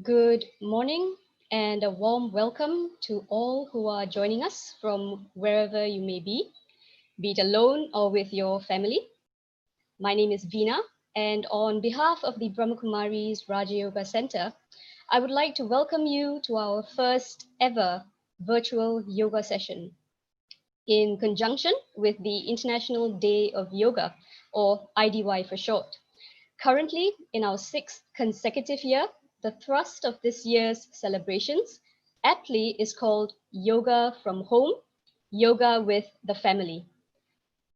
Good morning and a warm welcome to all who are joining us from wherever you may be it alone or with your family. My name is Veena, and on behalf of the Brahmakumaris Rajayoga Center, I would like to welcome you to our first ever virtual yoga session in conjunction with the International Day of Yoga, or IDY for short. Currently, in our sixth consecutive year, the thrust of this year's celebrations aptly is called Yoga from Home, Yoga with the Family.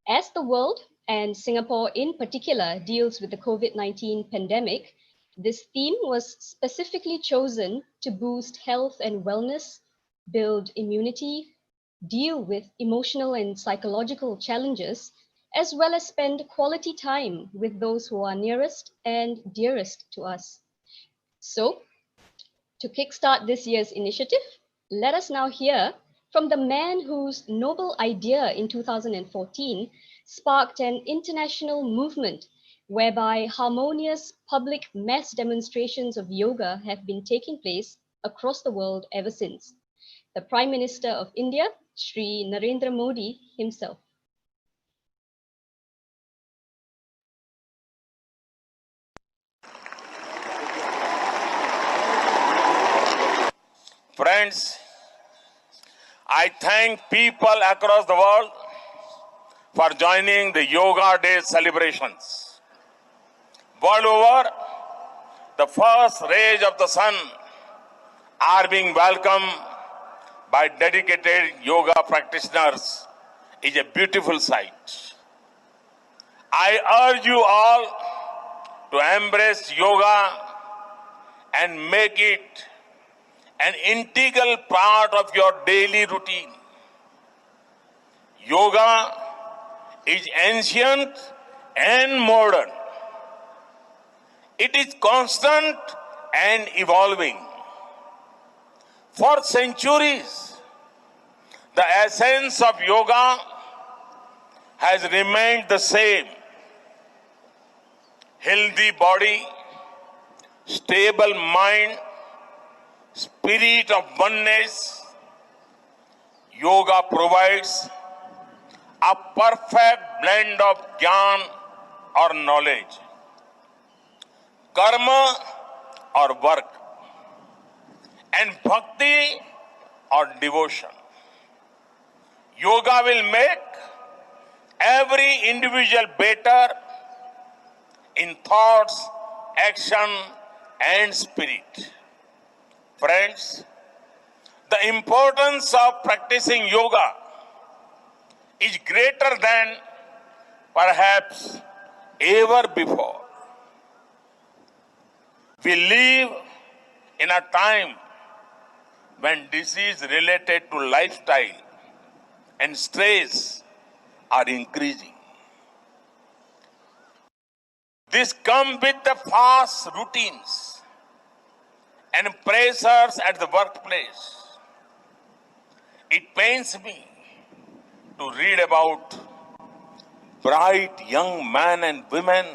As the world, and Singapore in particular, deals with the COVID-19 pandemic, this theme was specifically chosen to boost health and wellness, build immunity, deal with emotional and psychological challenges, as well as spend quality time with those who are nearest and dearest to us. So, to kickstart this year's initiative, let us now hear from the man whose noble idea in 2014 sparked an international movement whereby harmonious public mass demonstrations of yoga have been taking place across the world ever since. The Prime Minister of India, Shri Narendra Modi himself. Friends, I thank people across the world for joining the Yoga Day celebrations. World over, the first rays of the sun are being welcomed by dedicated yoga practitioners. Is a beautiful sight. I urge you all to embrace yoga and make it an integral part of your daily routine. Yoga is ancient and modern. It is constant and evolving. For centuries, the essence of yoga has remained the same. Healthy body, stable mind, spirit of oneness. Yoga provides a perfect blend of jnana or knowledge, karma or work, and bhakti or devotion. Yoga will make every individual better in thoughts, action, and spirit. Friends, the importance of practicing yoga is greater than perhaps ever before. We live in a time when disease related to lifestyle and stress are increasing. This comes with the fast routines and pressures at the workplace. It pains me to read about bright young men and women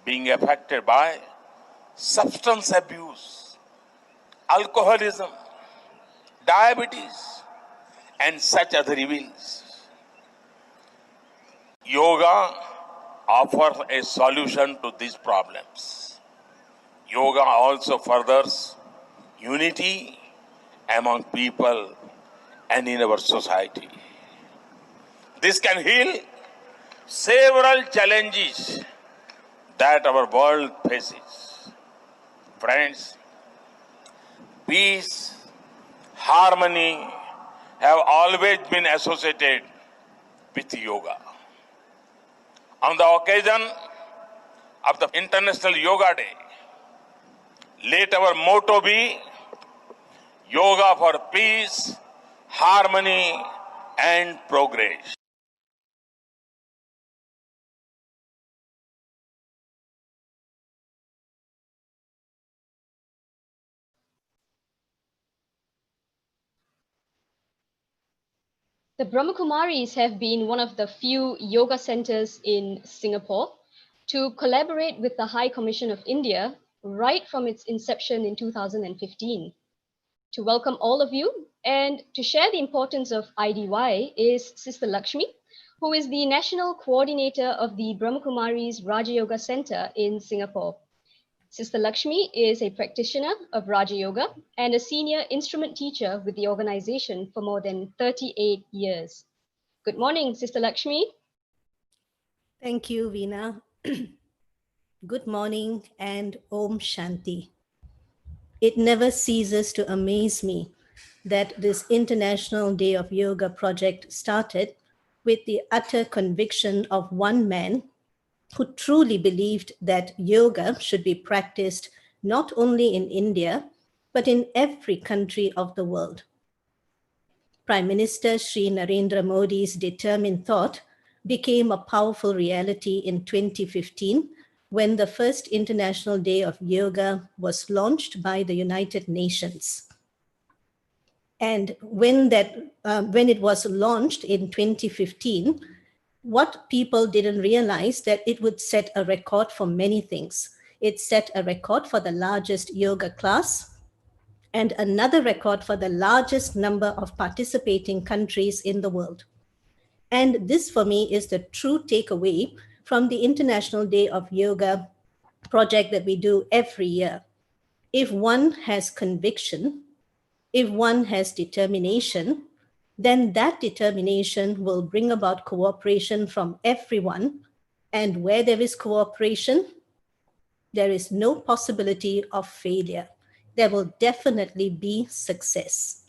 being affected by substance abuse, alcoholism, diabetes, and such other evils. Yoga offers a solution to these problems. Yoga also furthers unity among people and in our society. This can heal several challenges that our world faces. Friends, peace, harmony have always been associated with yoga. On the occasion of the International Yoga Day, let our motto be Yoga for peace, harmony, and progress. The Brahmakumaris have been one of the few yoga centers in Singapore to collaborate with the High Commission of India right from its inception in 2015. To welcome all of you and to share the importance of IDY is Sister Lakshmi, who is the National Coordinator of the Brahmakumaris Rajayoga Center in Singapore. Sister Lakshmi is a practitioner of Rajayoga and a senior instrument teacher with the organization for more than 38 years. Good morning, Sister Lakshmi. Thank you, Veena. Good morning and Om Shanti. It never ceases to amaze me that this International Day of Yoga project started with the utter conviction of one man who truly believed that yoga should be practiced not only in India, but in every country of the world. Prime Minister Sri Narendra Modi's determined thought became a powerful reality in 2015 when the first International Day of Yoga was launched by the United Nations. And when it was launched in 2015, what people didn't realize that it would set a record for many things. It set a record for the largest yoga class, and another record for the largest number of participating countries in the world. And this, for me, is the true takeaway from the International Day of Yoga project that we do every year. If one has conviction, if one has determination, then that determination will bring about cooperation from everyone. And where there is cooperation, there is no possibility of failure. There will definitely be success.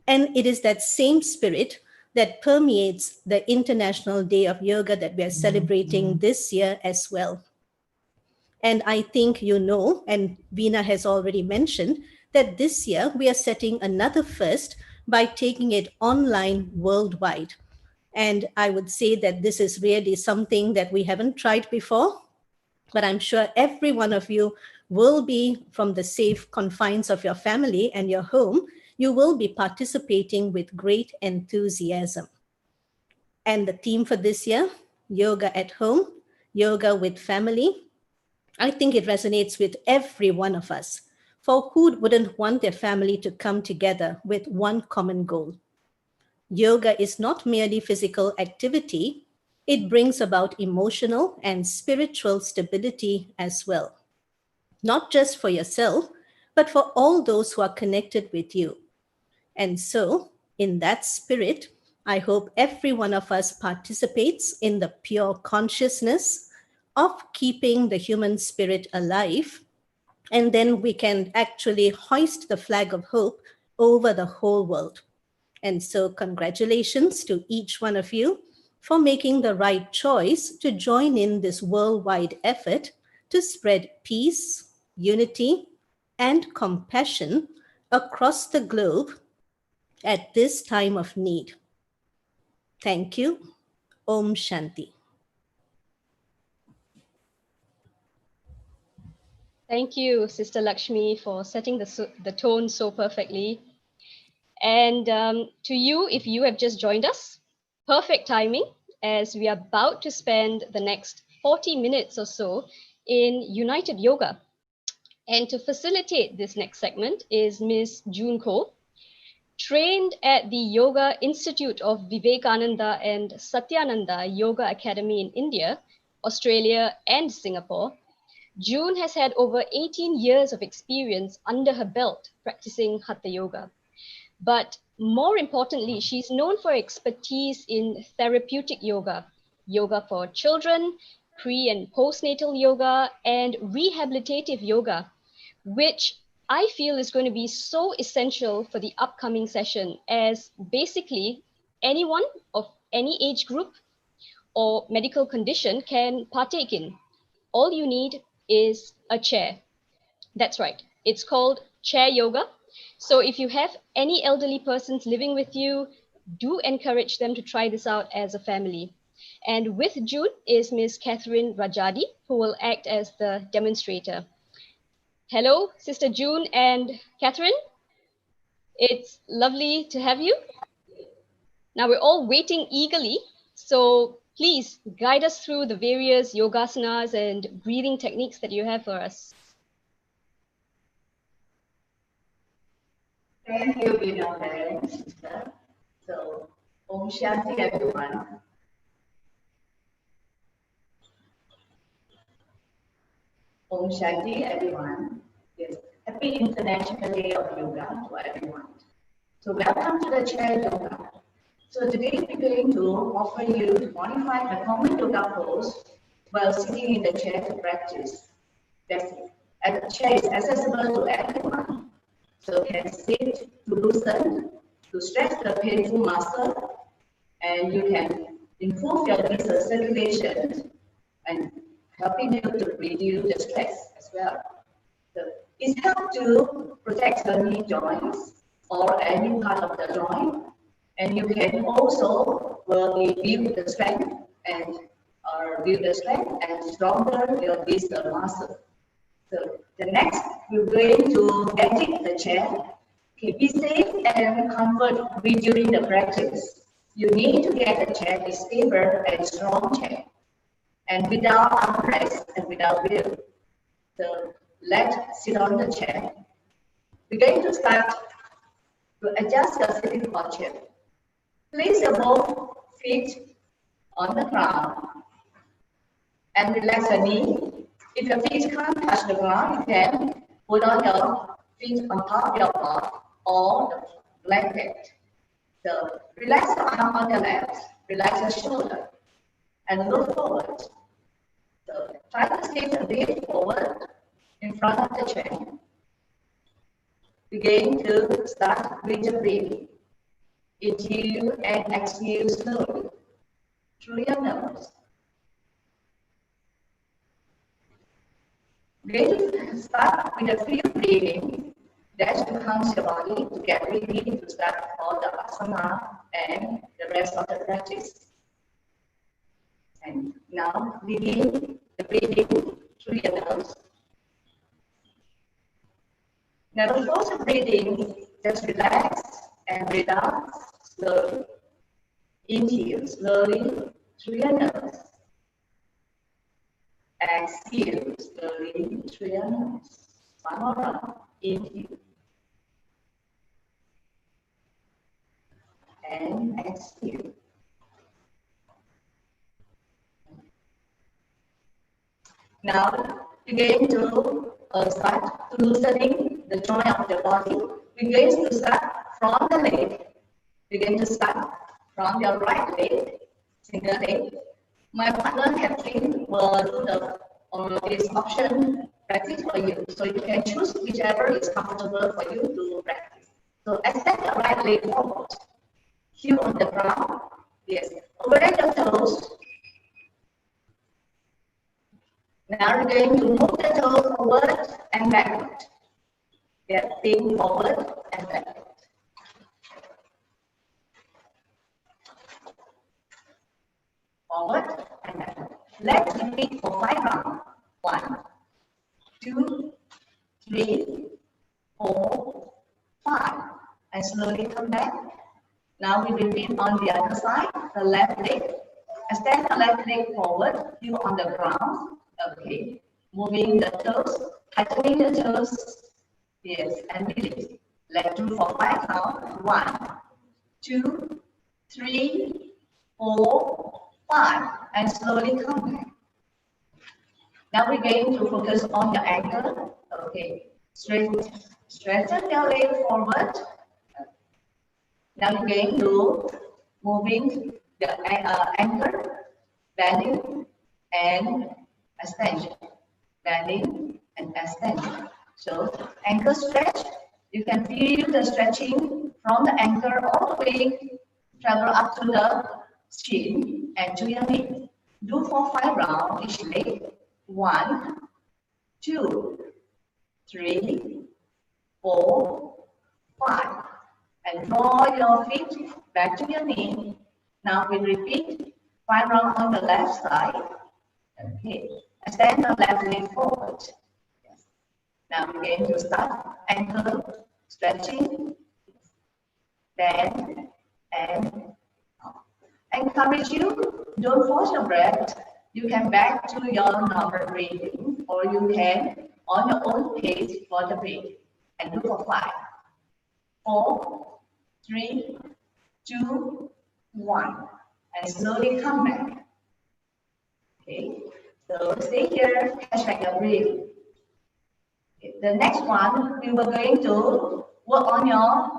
And it is that same spirit that permeates the International Day of Yoga that we are celebrating this year as well. And I think you know, and Veena has already mentioned, that this year we are setting another first by taking it online worldwide. And I would say that this is really something that we haven't tried before, but I'm sure every one of you will be, from the safe confines of your family and your home, you will be participating with great enthusiasm. And the theme for this year, yoga at home, yoga with family, I think it resonates with every one of us. For who wouldn't want their family to come together with one common goal? Yoga is not merely physical activity, it brings about emotional and spiritual stability as well. Not just for yourself, but for all those who are connected with you. And so, in that spirit, I hope every one of us participates in the pure consciousness of keeping the human spirit alive. And then we can actually hoist the flag of hope over the whole world. And so, congratulations to each one of you for making the right choice to join in this worldwide effort to spread peace, unity, and compassion across the globe at this time of need. Thank you. Om Shanti. Thank you, Sister Lakshmi, for setting the tone so perfectly. And to you, if you have just joined us, perfect timing, as we are about to spend the next 40 minutes or so in United Yoga. And to facilitate this next segment is Ms. June Ko, trained at the Yoga Institute of Vivekananda and Satyananda Yoga Academy in India, Australia, and Singapore. June has had over 18 years of experience under her belt practicing Hatha Yoga. But more importantly, she's known for expertise in therapeutic yoga, yoga for children, pre and postnatal yoga, and rehabilitative yoga, which I feel is going to be so essential for the upcoming session, as basically anyone of any age group or medical condition can partake in. All you need is a chair. That's right. It's called chair yoga. So if you have any elderly persons living with you, do encourage them to try this out as a family. And with June is Ms. Catherine Rajadi, who will act as the demonstrator. Hello, Sister June and Catherine. It's lovely to have you. Now we're all waiting eagerly, so please guide us through the various yogasanas and breathing techniques that you have for us. Thank you, Vina, and sister. So, Om Shanti, everyone. Om Shanti, everyone. Yes, happy International Day of Yoga to everyone. So, welcome to the chair yoga. So, today we're going to offer you 25 common yoga pose while sitting in the chair to practice. That's it. And the chair is accessible to everyone. So, you can sit to loosen, to stretch the painful muscle, and you can improve your nasal circulation and helping you to reduce the stress as well. So it helps to protect the knee joints or any part of the joint, and you can also build the strength and stronger your distal muscle. So the next, we're going to get in the chair. Okay, be safe and comfort during the practice. You need to get a chair, a stable and strong chair, and without armrest and without wheel. So let's sit on the chair. We're going to start to adjust the sitting posture. Place your both feet on the ground and relax the knee. If your feet can't touch the ground, you can put on your feet on top of your butt or the blanket. So relax the arm on the left, relax your shoulder, and look forward. So try to sit a bit forward in front of the chair. Begin to start with the breathing. Inhale and exhale slowly through your nose. Going to start with a few breathing that becomes your body to get ready to start all the asana and the rest of the practice. And now begin the breathing through your nose. Now before the breathing, just relax and breathe out slowly. Inhale slowly through your nose. Exhale slowly through your nose. One more round. Inhale. And exhale. Now, we're going to start to loosening the joint of the body. We're going to start from the leg. We're going to start from your right leg, single leg. My partner Catherine will do this option practice for you. So you can choose whichever is comfortable for you to practice. So extend your right leg forward. Heel on the ground. Yes. Overhead your toes. Now we're going to move the toes forward and backward. Yeah, think forward and backward. Forward and backward. Let's repeat for 5 rounds. 1, 2, 3, 4, 5. And slowly come back. Now we repeat on the other side, the left leg. Extend the left leg forward, heel on the ground. Okay. Moving the toes, tightening the toes. Yes, and release. Let's do for 5 counts. 1, 2, 3, 4, 5. And slowly come back. Now we're going to focus on the ankle. Okay. Straighten your leg forward. Now we're going to moving the ankle, bending and extension, bending and extension. So ankle stretch, you can feel the stretching from the ankle all the way, travel up to the shin and to your knee. Do for 5 rounds each leg. 1, 2, 3, 4, 5. And draw your feet back to your knee. Now we repeat 5 rounds on the left side. Okay. Extend the left leg forward. Yes. Now we're going to start ankle stretching. Bend and up. Encourage you, don't force your breath. You can back to your normal breathing, or you can on your own pace for the breathing. And do for 5, 4, 3, 2, 1. And slowly come back. Okay, so stay here, catch back your breath. Okay. The next one, we were going to work on your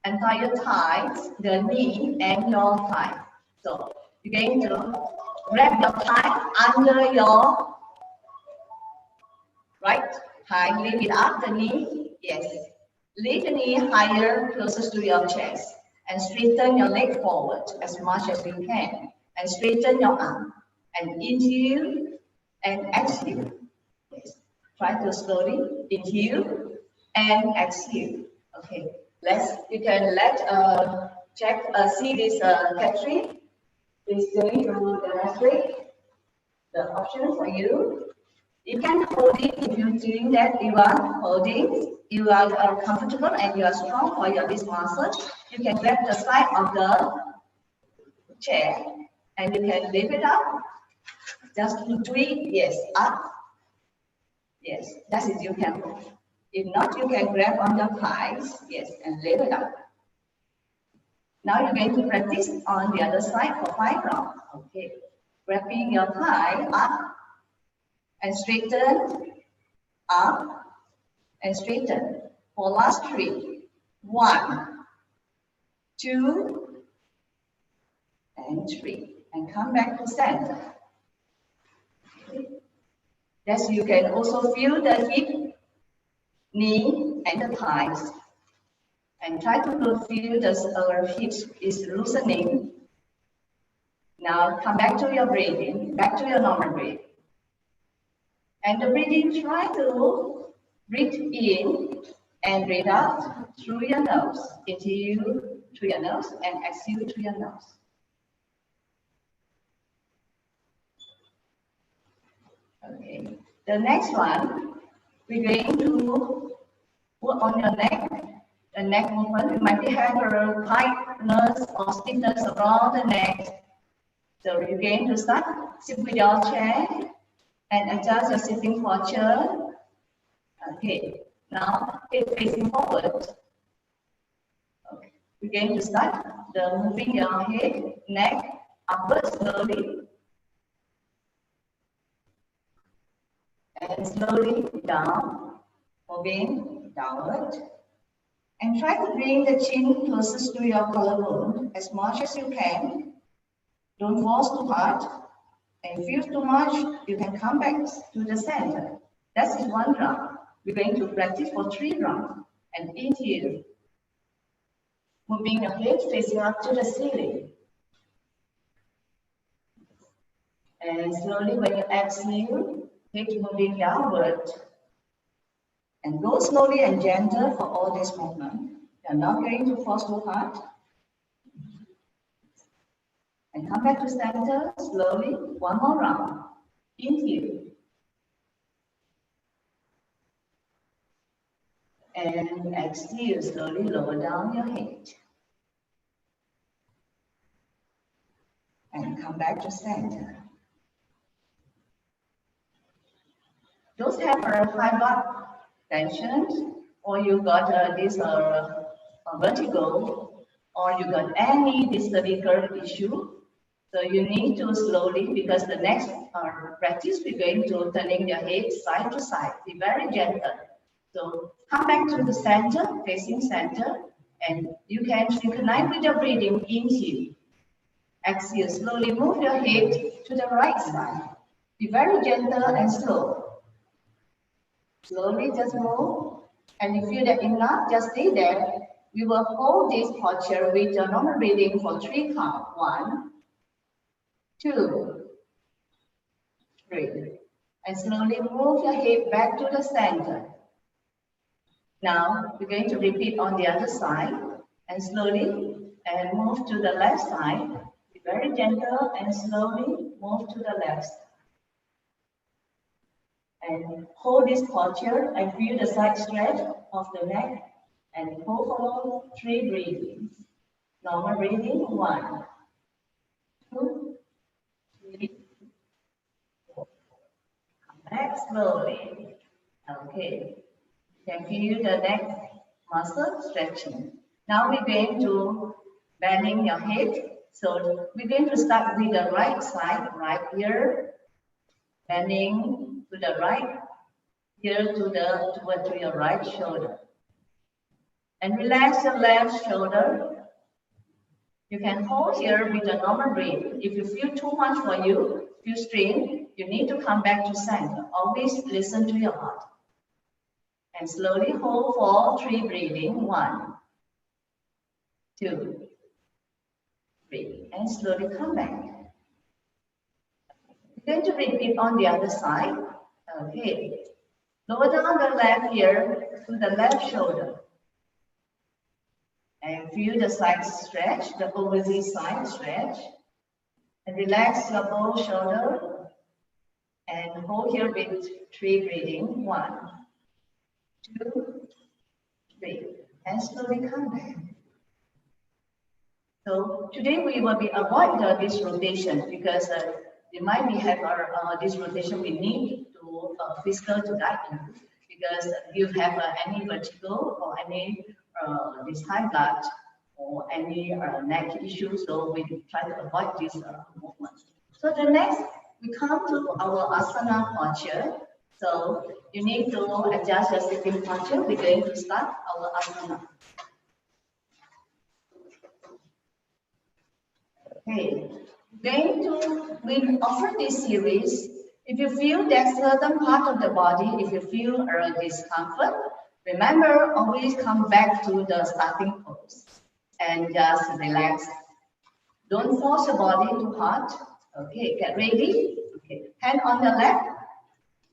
entire thighs, the knee and your thigh. So you're going to grab your thigh under your right thigh, lift it up the knee. Yes. Lift the knee higher, closest to your chest. And straighten your leg forward as much as you can. And straighten your arm. And inhale and exhale. Yes. Try to slowly inhale and exhale. Okay. You can see this Catherine is going to demonstrate the option for you. You can hold it if you're doing that. You are holding, you are comfortable and you are strong for your this muscle. You can grab the side of the chair and you can lift it up. Just to do it, yes, up. Yes, that is you can move. If not, you can grab on your thighs, yes, and lift it up. Now you're going to practice on the other side for 5 rounds. Okay, wrapping your thigh up and straighten, up and straighten. For last 3, 1, 2, and 3, and come back to center. Okay. Yes, you can also feel the hip, knee, and the thighs. And try to feel our hips is loosening. Now come back to your breathing, back to your normal breathing. And the breathing, try to breathe in and breathe out through your nose. Inhale through your nose and exhale through your nose. Okay. The next one, we're going to work on your neck. The neck movement, you might have a tightness or stiffness around the neck. So you're going to start, sit with your chair and adjust your sitting posture. Okay, now head facing forward. Okay, we're going to start moving your head, neck upward slowly. And slowly down, moving downward. And try to bring the chin closest to your collarbone as much as you can. Don't force too hard. And if you feel too much, you can come back to the center. That is 1 round. We're going to practice for 3 rounds. And inhale. Moving your head facing up to the ceiling. And slowly when you exhale, head moving downward. And go slowly and gentle for all this movement. You're not going to force too hard. And come back to center slowly. 1 more round. Inhale. And exhale, slowly lower down your head. And come back to center. Those have a high blood tension, or you got this vertigo, or you got any this cervical issue. So you need to slowly, because the next practice we're going to turning your head side to side. Be very gentle. So come back to the center, facing center, and you can synchronize with your breathing. Inhale. Exhale. Slowly move your head to the right side. Be very gentle and slow. Slowly just move. And if you feel that enough, just stay there. We will hold this posture with your normal breathing for 3 counts. 1, 2, 3. And slowly move your head back to the center. Now we're going to repeat on the other side and slowly and move to the left side. Be very gentle and slowly move to the left side. And hold this posture and feel the side stretch of the neck and hold for 3 breathings. Normal breathing. 1, 2, 3, 4. Come back slowly. Okay. You can feel the neck muscle stretching. Now we're going to bending your head. So we're going to start with the right side, right ear, bending to the right ear to your right shoulder. And relax your left shoulder. You can hold here with a normal breath. If you feel too much for you, feel strain, you need to come back to center. Always listen to your heart. And slowly hold for 3 breathing. 1, 2, 3. And slowly come back. We're going to repeat on the other side. Okay. Lower down the left ear to the left shoulder. And feel the side stretch, the opposite side stretch. And relax your both shoulder. And hold here with 3 breathing. 1, 2, 3. And slowly come back. So today we will be avoid this rotation because we might be have this rotation we need to physical to guide you because you have any vertigo or any this high blood or any neck issue. So we try to avoid this movement. So the next we come to our asana posture. So you need to adjust your sitting posture. We're going to start our asana. Okay, we offer this series. If you feel that certain part of the body, if you feel a discomfort, remember always come back to the starting pose and just relax. Don't force your body too hard. Okay, get ready. Okay, hand on the left,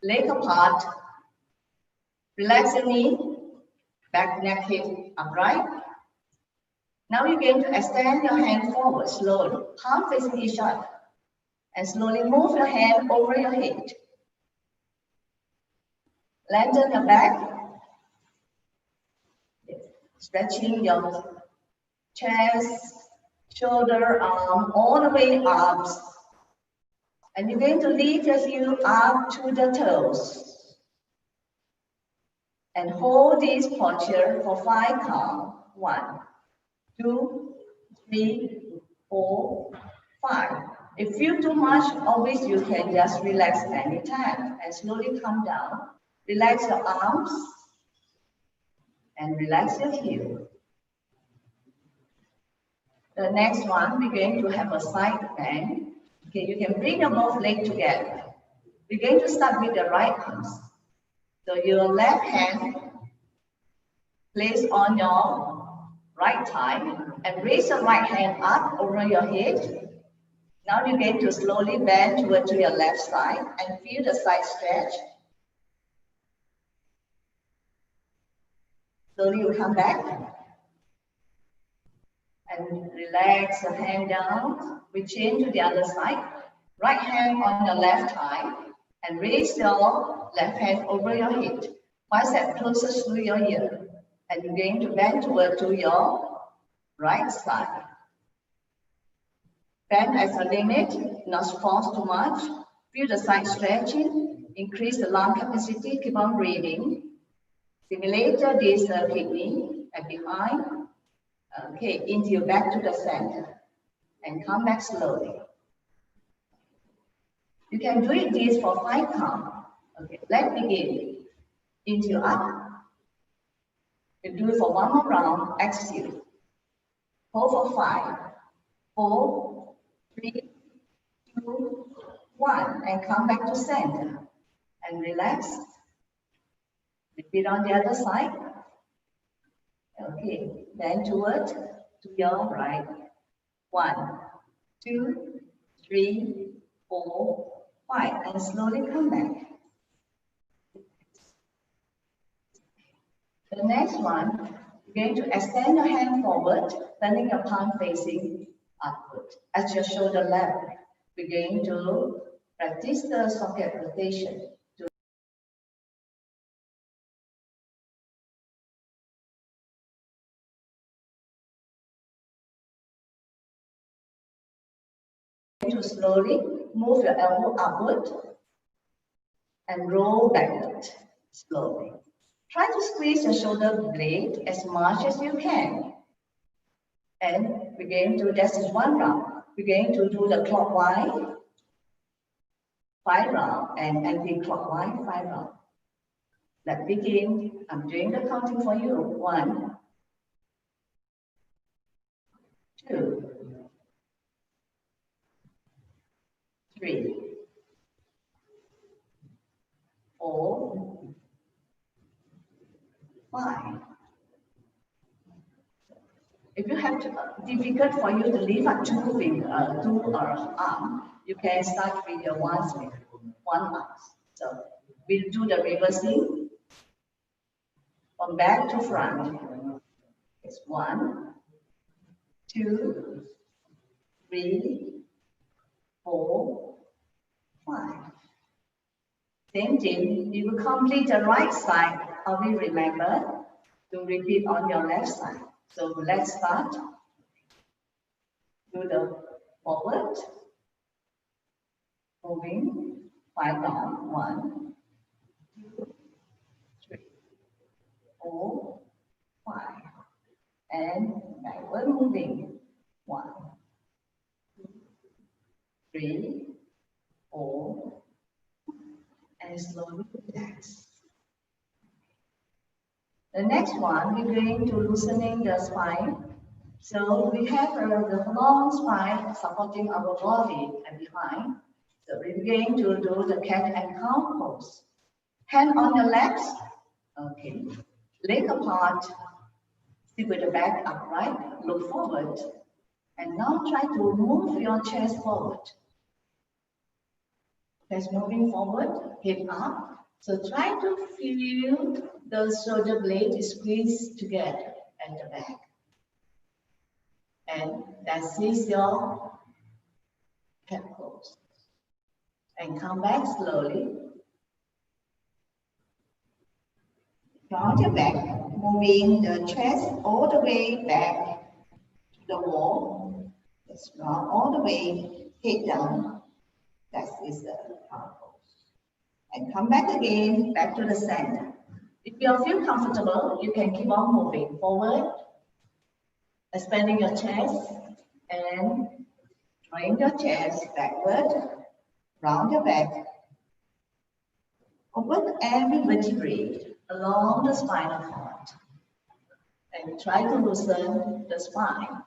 leg apart. Relax your knee, back, neck, hip upright. Now you're going to extend your hand forward slowly, palm facing each other, and slowly move your hand over your head. Lengthen your back, stretching your chest, shoulder, arm, all the way up. And you're going to lift your heel up to the toes. And hold this posture for 5 counts. 1, 2, 3, 4, 5. If you feel too much, always you can just relax anytime and slowly come down. Relax your arms and relax your heel. The next one, we're going to have a side bend. Okay, you can bring your both legs together. We're going to start with the right arms. So your left hand place on your right thigh and raise your right hand up over your head. Now you're going to slowly bend toward to your left side and feel the side stretch. Slowly you come back and relax your hand down. We change to the other side. Right hand on the left thigh and raise your left hand over your head. Bicep closest to your ear. And you're going to bend toward to your right side. Bend as a limit, not force too much. Feel the side stretching, increase the lung capacity, keep on breathing. Stimulate this kidney and behind. Okay, into your back to the center. And come back slowly. You can do this for 5 counts. Okay, let's begin. Into up. You do it for 1 more round. Exhale. Hold for 5, 4, 3, 2, 1, and come back to center. And relax. Repeat on the other side. Okay, then toward to your right. 1, 2, 3, 4, 5, and slowly come back. The next one, you're going to extend your hand forward, turning your palm facing upward at your shoulder level. We're going to practice the socket rotation. To slowly move your elbow upward and roll backward slowly. Try to squeeze your shoulder blade as much as you can. And we're going to, that's just one round. We're going to do the clockwise 5 rounds and anti-clockwise 5 rounds. Let's begin. I'm doing the counting for you. 1, 2, 3, 4, 5. If you have to, difficult for you to lift up two arm, you can start with your one arm. So we'll do the reversing from back to front. It's 1, 2, 3, 4, 5. Same thing, you will complete the right side. Always remember to repeat on your left side. So let's start. Do the forward, moving 5 down. 1, 2, 3, 4, 5, and backward moving 1, 2, 3, 4, and slowly relax. The next one, we're going to loosening the spine. So we have the long spine supporting our body and behind. So we're going to do the cat and cow pose. Hand on the legs, okay. Leg apart, sit with the back upright, look forward. And now try to move your chest forward. Chest moving forward, head up. So try to feel the shoulder blade squeeze together at the back. And that is your cat pose. And come back slowly. Round your back, moving the chest all the way back to the wall. Just round all the way, head down. That is the cow pose. And come back again, back to the center. If you feel comfortable, you can keep on moving forward, expanding your chest, and drawing your chest backward, round your back. Open every vertebrae along the spinal cord. And try to loosen the spine.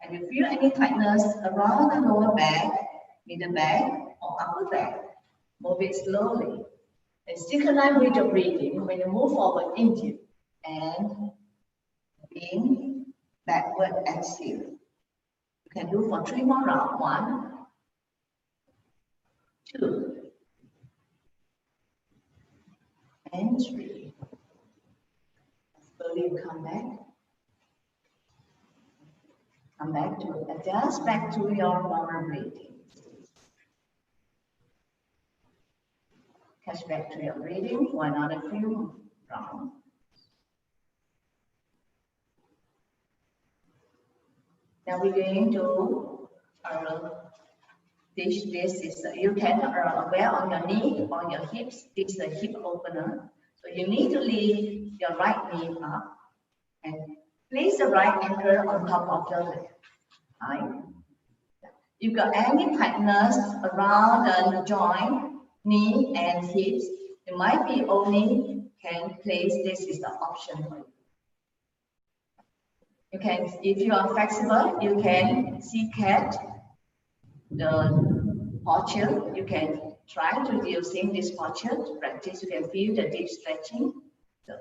And if you feel any tightness around the lower back, middle back, or upper back, move it slowly. And synchronize with your breathing when you move forward, into and in, backward, exhale. You can do for 3 more rounds. 1, 2, and 3. Slowly come back. Come back to adjust back to your normal breathing. Catch back to your breathing for another few rounds. Now we're going to this is you can wear on your knee, on your hips. This is a hip opener. So you need to lift your right knee up and place the right ankle on top of the leg. Right? If you got any tightness around the joint, knee and hips, you might be only can place, this is the option for you. You can, if you are flexible, you can see cat, the posture, you can try to using this posture to practice, you can feel the deep stretching. So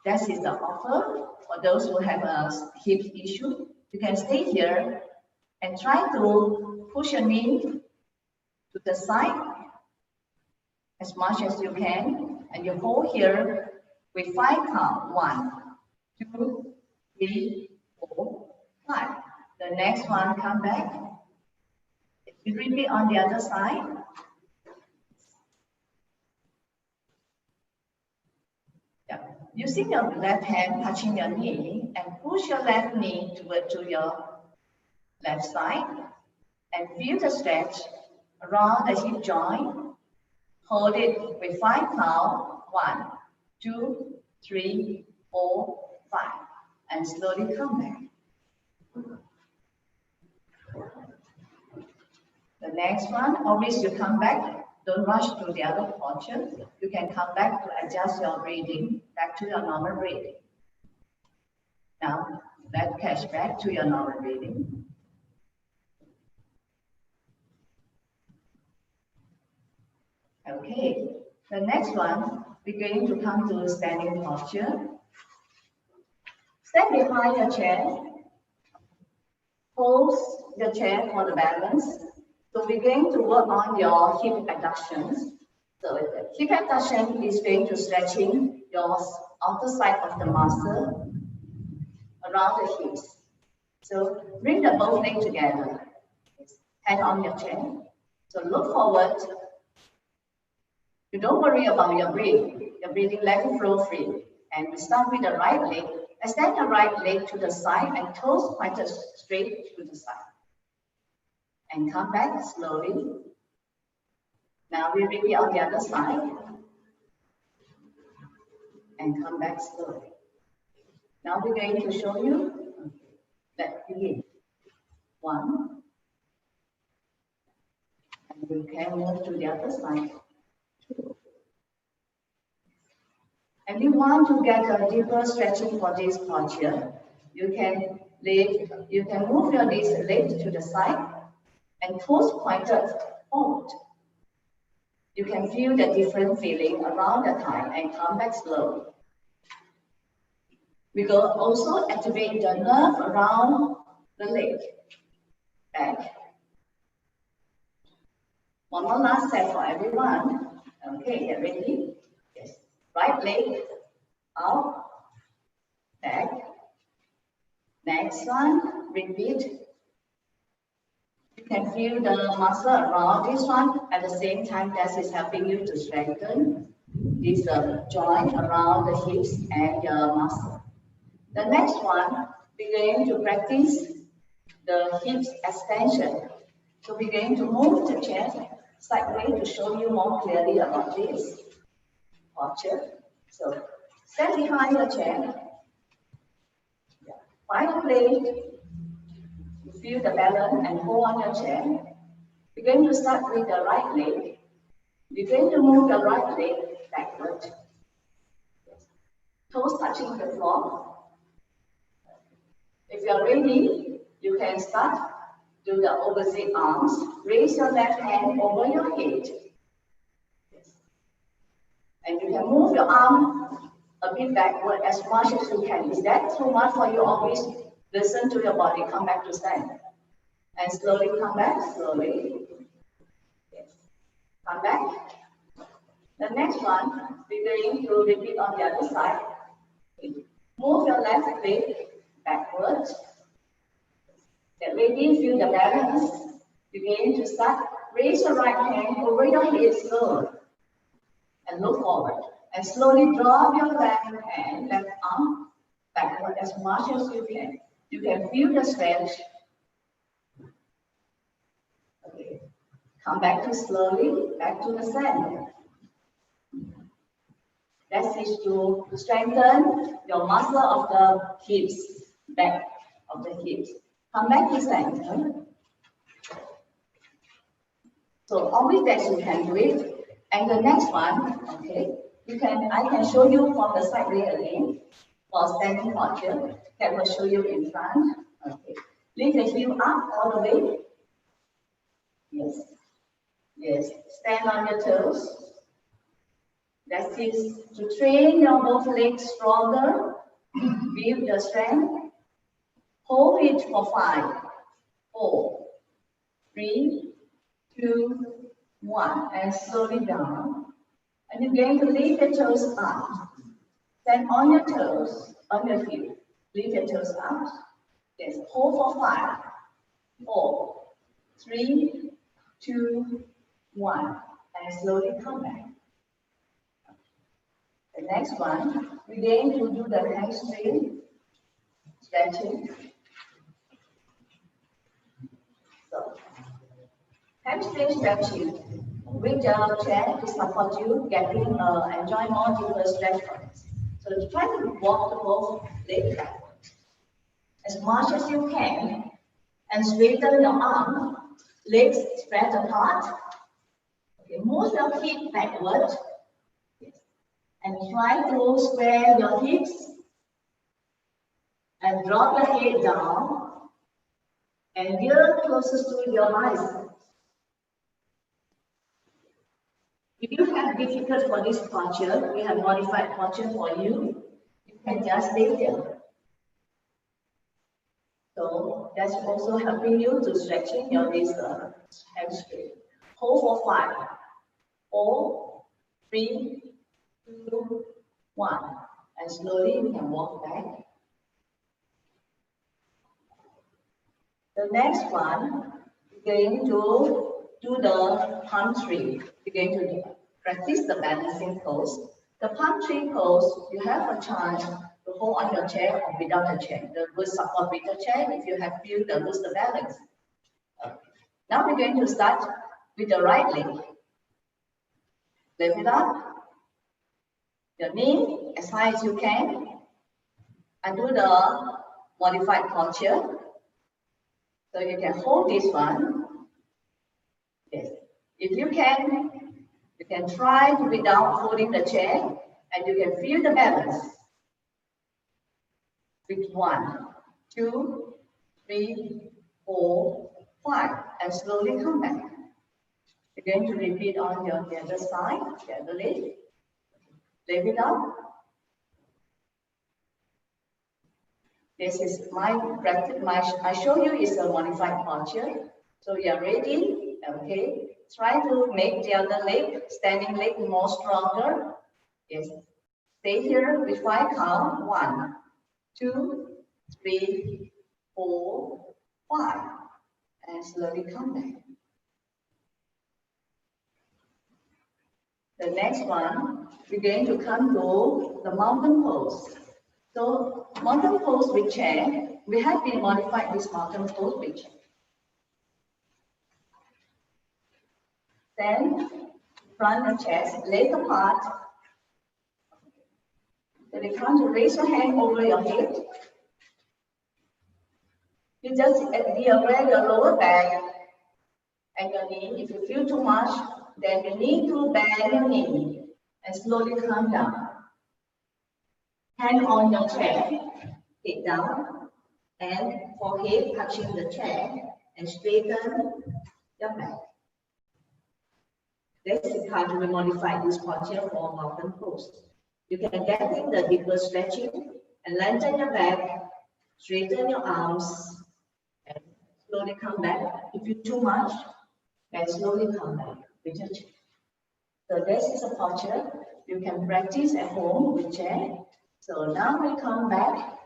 that is the offer for those who have a hip issue. You can stay here and try to push your knee to the side as much as you can, and you hold here with 5 count. 1, 2, 3, 4, 5. The next one, come back. You repeat on the other side. Yeah. Using your left hand touching your knee and push your left knee toward to your left side and feel the stretch around the hip joint. Hold it with 5 count. 1, 2, 3, 4, 5. And slowly come back. The next one, always you come back, don't rush to the other posture. You can come back to adjust your breathing back to your normal breathing. Now, let's catch back to your normal breathing. Okay, the next one, we're going to come to standing posture. Stand behind your chair. Hold your chair for the balance. So we're going to work on your hip abductions. So the hip abduction is going to stretching your outer side of the muscle around the hips. So bring the both legs together. Hand on your chair. So look forward. You don't worry about your breathing. Your breathing, let it flow free. And we start with the right leg. Extend the right leg to the side and toes pointed straight to the side. And come back slowly. Now we repeat on the other side. And come back slowly. Now we're going to show you. Let's begin. 1. And we can move to the other side. 2. And we want to get a deeper stretching for this posture. You can move your legs to the side and toes pointed forward. You can feel the different feeling around the thigh and come back slowly. We will also activate the nerve around the leg. Back. One more last set for everyone. Okay, get ready? Yes. Right leg out, back. Next one, repeat. You can feel the muscle around this one at the same time that is helping you to strengthen this joint around the hips and your muscle. The next one, we're going to practice the hips extension. So we're going to move the chair sideways to show you more clearly about this posture. So stand behind your chair. Find a place. Feel the balance and hold on your chair. We're going to start with the right leg. We're going to move the right leg backward. Toes touching the floor. If you're ready, you can start. Do the opposite arms. Raise your left hand over your head. And you can move your arm a bit backward as much as you can. Is that too much for you? Always listen to your body. Come back to stand. And slowly come back, slowly. Yes. Come back. The next one, we're going to repeat on the other side. Move your left leg backwards. Get ready, feel the balance. Begin to start. Raise your right hand over your head slowly. And look forward. And slowly drop your left hand, left arm backward as much as you can. You can feel the stretch. Okay. Come back to slowly, back to the center. That is to strengthen your muscle of the hips, back of the hips. Come back to center. So always that you can do it. And the next one, okay, I can show you from the side way again for standing posture. That will show you in front. Okay. Lift the heel up all the way. Yes. Yes. Stand on your toes. That is to train your both legs stronger. Build the strength. Hold it for 5, 4, 3, 2, 1, and slowly down. And you're going to lift your toes up. Stand on your toes, on your feet. Lift your toes up. Yes, hold for 5, 4, 3, 2, 1, and slowly come back. The next one, we're going to do the hamstring stretching. So, hamstring stretching. With your chair to support you getting enjoy more deeper stretch for it. So try to walk the both legs backwards as much as you can, and straighten your arm, legs spread apart. Okay, move your feet backward, and try to square your hips, and drop your head down, and gear closest to your biceps. If you have difficult for this posture, we have modified posture for you. You can just stay there. So that's also helping you to stretching your hamstring. Hold for 5, 4, 3, 2, 1, and slowly you can walk back. The next one, we're going to do the palm tree. We're going to practice the balancing pose. The palm tree pose, you have a chance to hold on your chair or without a chair. The good support with the chair if you have feel the lose the balance. Now we're going to start with the right leg. Lift it up. Your knee as high as you can. And do the modified posture. So you can hold this one. Yes. If you can try without holding the chair, and you can feel the balance. With 1, 2, 3, 4, 5, and slowly come back. You're going to repeat on the other side, the other leg. Lift it up. This is my practice. I show you is a modified posture. So you are ready. Okay. Try to make the other leg, standing leg, more stronger. Yes. Stay here with 5 count. 1, 2, 3, 4, 5, and slowly come back. The next one, we're going to come to the mountain pose. So mountain pose with chair, we have been modified this mountain pose with chair. Then front and chest, leg apart. So you come to raise your hand over your head. You just be aware of your lower back and your knee. If you feel too much, then you need to bend your knee and slowly come down. Hand on your chair, head down, and forehead touching the chair, and straighten your back. This is how to modify this posture for mountain pose. You can get in the deeper stretching and lengthen your back, straighten your arms, and slowly come back. If you too much, then slowly come back with your chair. So this is a posture you can practice at home with chair. So now we come back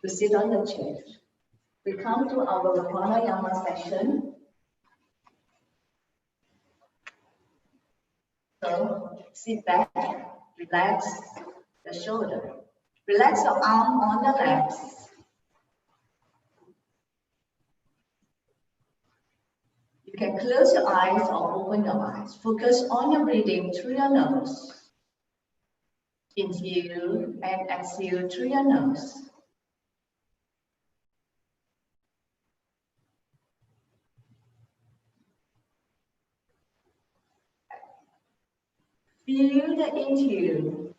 to sit on the chair. We come to our pranayama session. So sit back, relax the shoulder. Relax your arm on the legs. You can close your eyes or open your eyes. Focus on your breathing through your nose. Inhale and exhale through your nose. Feel the inhale.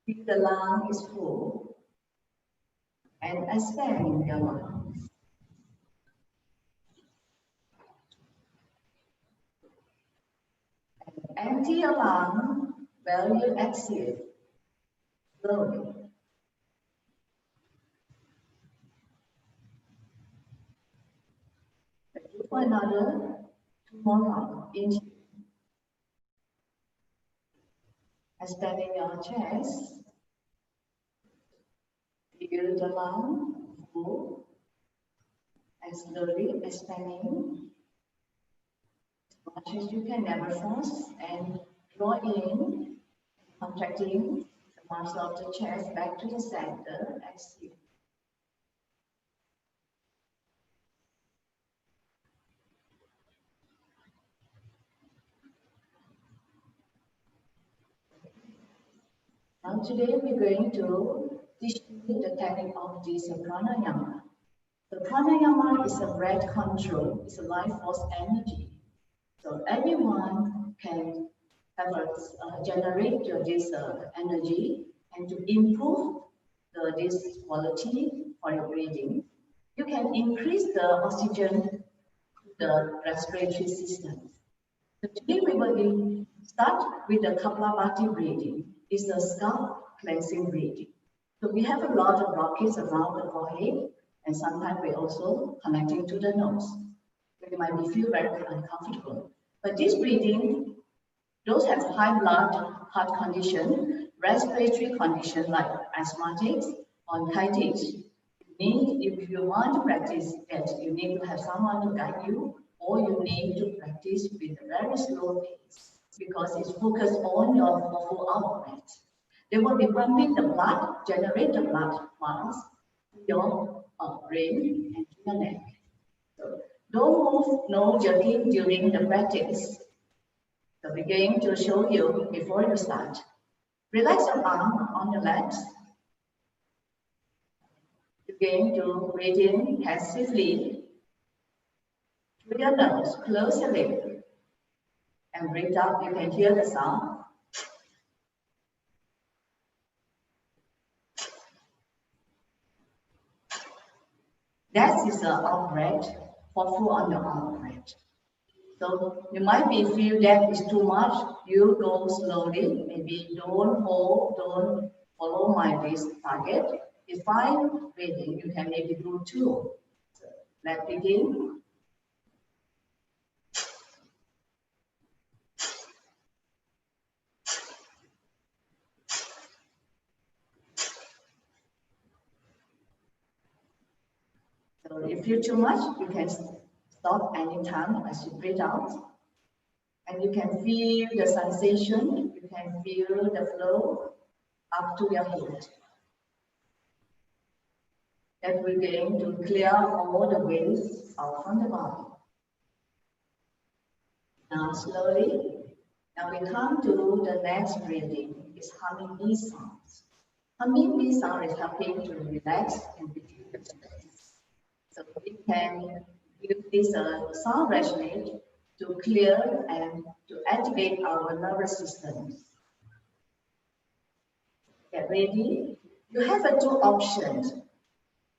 Feel the lung is full. And expand your lungs. And empty your lung while you exhale. Slowly. Do for another 2 more rounds. Inhale. Expanding your chest. Feel the lung full. And slowly expanding as much as you can, never force, and draw in, contracting the muscle of the chest back to the center. Exhale. Now today we're going to teach you the technique of this pranayama. The pranayama is a breath control, it's a life force energy. So everyone can have generate this energy and to improve this quality for your breathing. You can increase the oxygen to the respiratory system. So today we will start with the Kapalabhati breathing. It's a scalp cleansing breathing. So we have a lot of blockage around the forehead, and sometimes we also connecting to the nose. You might be feel very uncomfortable. But this breathing, those have high blood, heart condition, respiratory condition like asthmatics, bronchitis. If you want to practice that, you need to have someone to guide you, or you need to practice with a very slow pace because it's focused on your full out breath. They will be pumping the blood, generate the blood mass to your brain and to your neck. So don't move, no jerking during the practice. So we're going to show you before you start. Relax your arm on your legs. You're going to breathe in passively through your nose, close your lip, and breathe out. You can hear the sound. That is the out breath, focus on your out breath. So you might be feel that is too much. You go slowly. Maybe don't follow my this target. If I'm breathing, you can maybe do two. So let's begin. So if you too much, you can stop anytime as you breathe out. And you can feel the sensation, you can feel the flow up to your head. That we're going to clear all the waste out from the body. Now slowly, now we come to the next breathing, is humming bee sounds. Humming bee sound is helping to relax and reduce the stress. So we can use this sound resonate to clear and to activate our nervous system. Get ready. You have two options.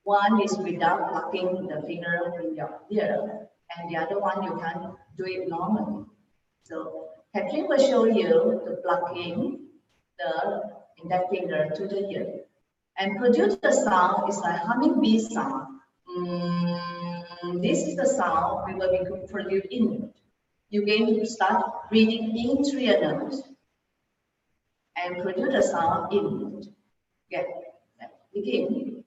One is without plugging the finger in your ear, and the other one you can do it normally. So Catherine will show you the plugging the index finger to the ear. And produce the sound is like humming bee sound. This is the sound we will be producing. You're going to start breathing in through your nose and produce the sound in. Get begin.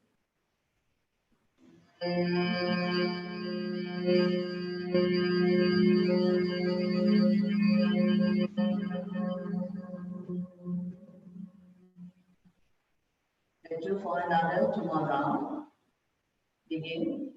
Let's do for another 2 more rounds. Begin.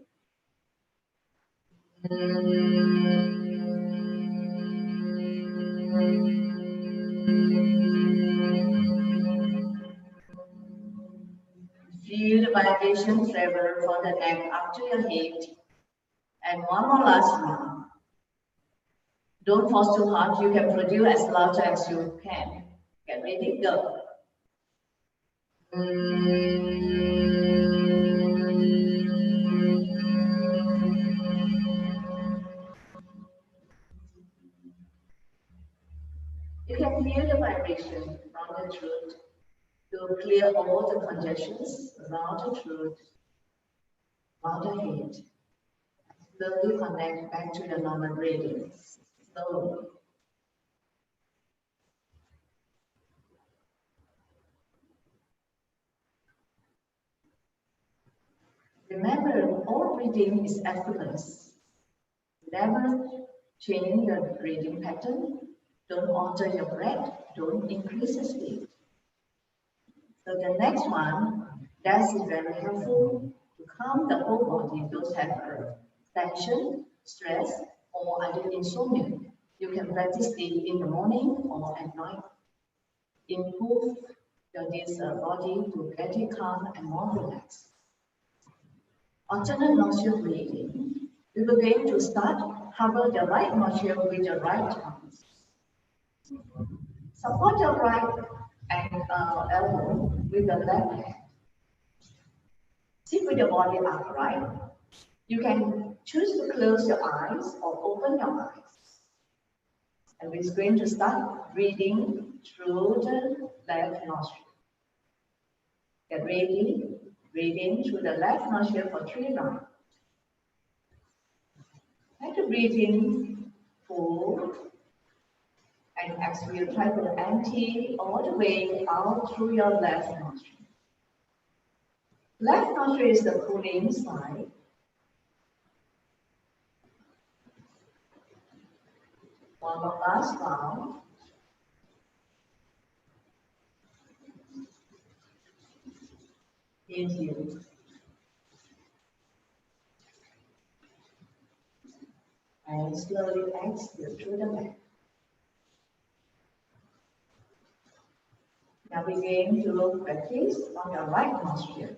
Feel the vibration travel from the neck up to your head. And one more last round. Don't force too hard. You can produce as loud as you can. Get ready, go. You can feel the vibration from the throat to clear all the congestions around the throat, around the head. Slowly connect back to the normal breathing. Slowly. Remember, all breathing is effortless. Never change your breathing pattern. Don't alter your breath. Don't increase the speed. So the next one, that is very helpful to calm the whole body. Those have tension, stress, or either insomnia. You can practice it in the morning or at night. Improve this body to get it calm and more relaxed. Alternate nostril breathing. We were going to start, cover the right nostril with the right arms. Support your right elbow with the left hand. Sit with your body upright. You can choose to close your eyes or open your eyes. And we're going to start breathing through the left nostril. Get ready. Breathe in through the left nostril for 3 rounds. Try to breathe in full and exhale. Try to empty all the way out through your left nostril. Left nostril is the cooling side. One more last round. Inhale. And slowly exhale through the back. Now begin to practice on your right nostril.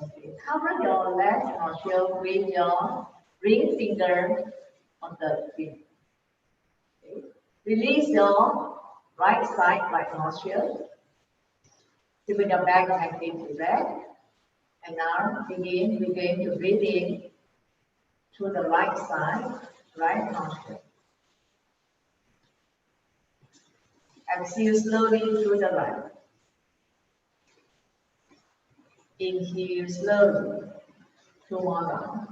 Okay. Cover your left nostril with your ring finger on the finger. Okay. Release your right side, right nostril. Sit with your back and into back. And now we're going to breathe in to the right side, right nostril. Exhale slowly through the right. Inhale slowly, 2 more rounds.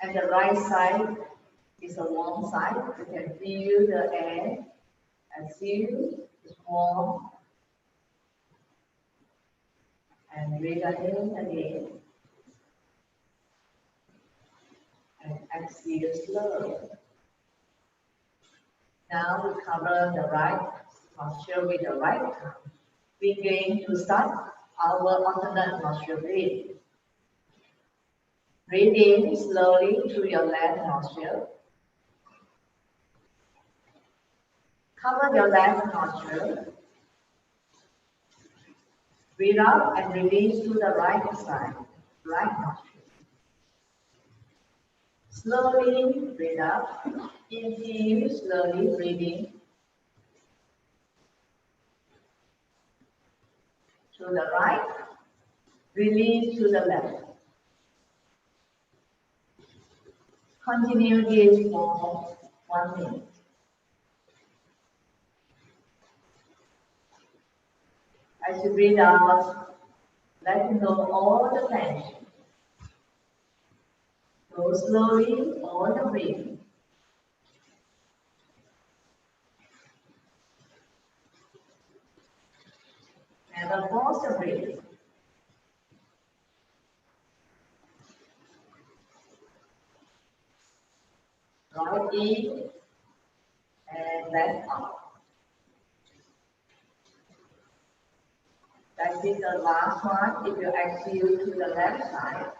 And the right side is a warm side. You can feel the air. Exhale, it's warm. And breathe in again. And exhale slowly. Now we cover the right nostril with the right arm. We're going to start our alternate nostril breathing. Breathe in slowly through your left nostril. Cover your left nostril. Breathe out and release to the right side, right nostril. Slowly breathe out. Inhale, slowly breathing. To the right, release to the left. Continue this for 1 minute. As you breathe out, let go all the tension. Go slowly, all the breathing. Never force the breathing. Right in and left out. That is the last one. If you exhale to the left side,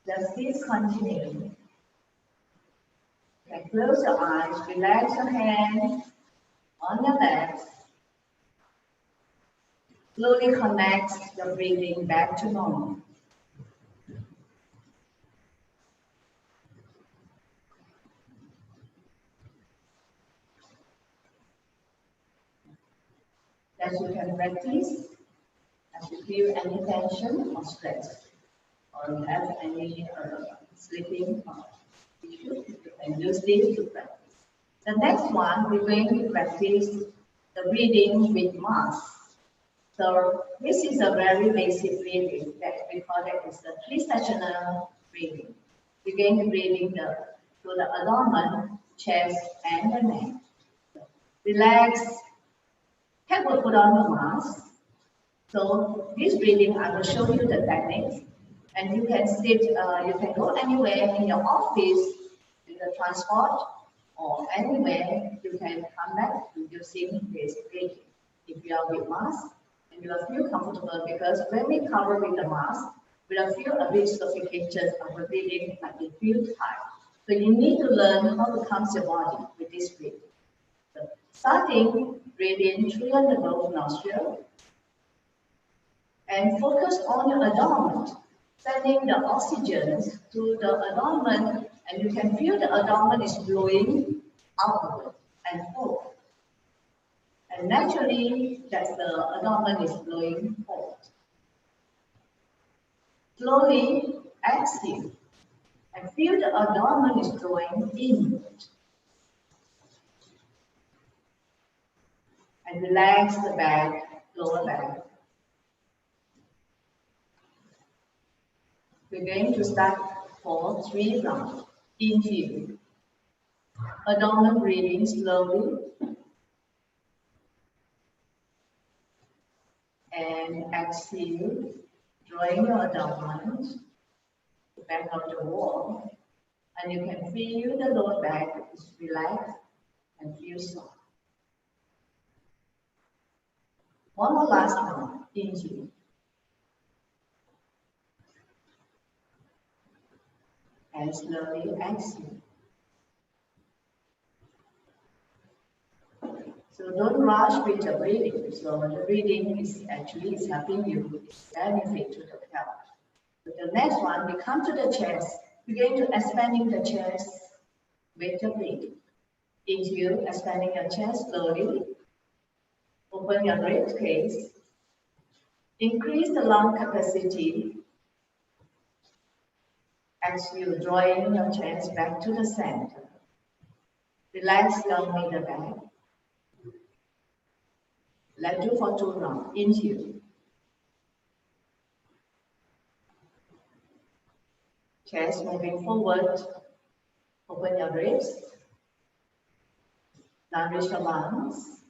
just this continue. You can close your eyes, relax your hands on your legs. Slowly connect your breathing back to normal. As you can practice, as you feel any tension or stress, or you have any sleeping issue, you can use this to practice. The next one, we're going to practice the breathing with mask. So this is a very basic breathing that we call it is the 3-sectional breathing. We're going to breathing through the abdomen, chest, and the neck. Relax. Head will put on the mask. So this breathing, I will show you the techniques. And you can sit, you can go anywhere in your office, in the transport, or anywhere you can come back to using this breathing. If you are with mask, and you feel comfortable, because when we cover with the mask, we will feel a bit suffocation of the breathing, like you feel tight. So you need to learn how to calm your body with this breathing. Starting, breathe in through your nose nostril. And focus on your abdomen, sending the oxygen to the abdomen, and you can feel the abdomen is blowing outward and forward. And naturally, that's the abdomen is blowing forward. Slowly exhale and feel the abdomen is drawing inward. And relax the back, lower back. We're going to start for 3 rounds. Inhale. Abdomen breathing slowly. And exhale, drawing your abdomen back of the wall. And you can feel the lower back is relaxed and feel soft. One more last one. Inhale. And slowly exhale. So don't rush with the breathing. So the breathing is actually helping you, it's benefit to the health. So the next one, we come to the chest. We're going to expanding the chest with the breathing. Inhale, expanding your chest slowly. Open your rib cage. Increase the lung capacity. Exhale, drawing your chest back to the center. Relax your middle back. Let's do for 2 rounds. Inhale. Chest moving forward. Open your ribs. Nourish the lungs.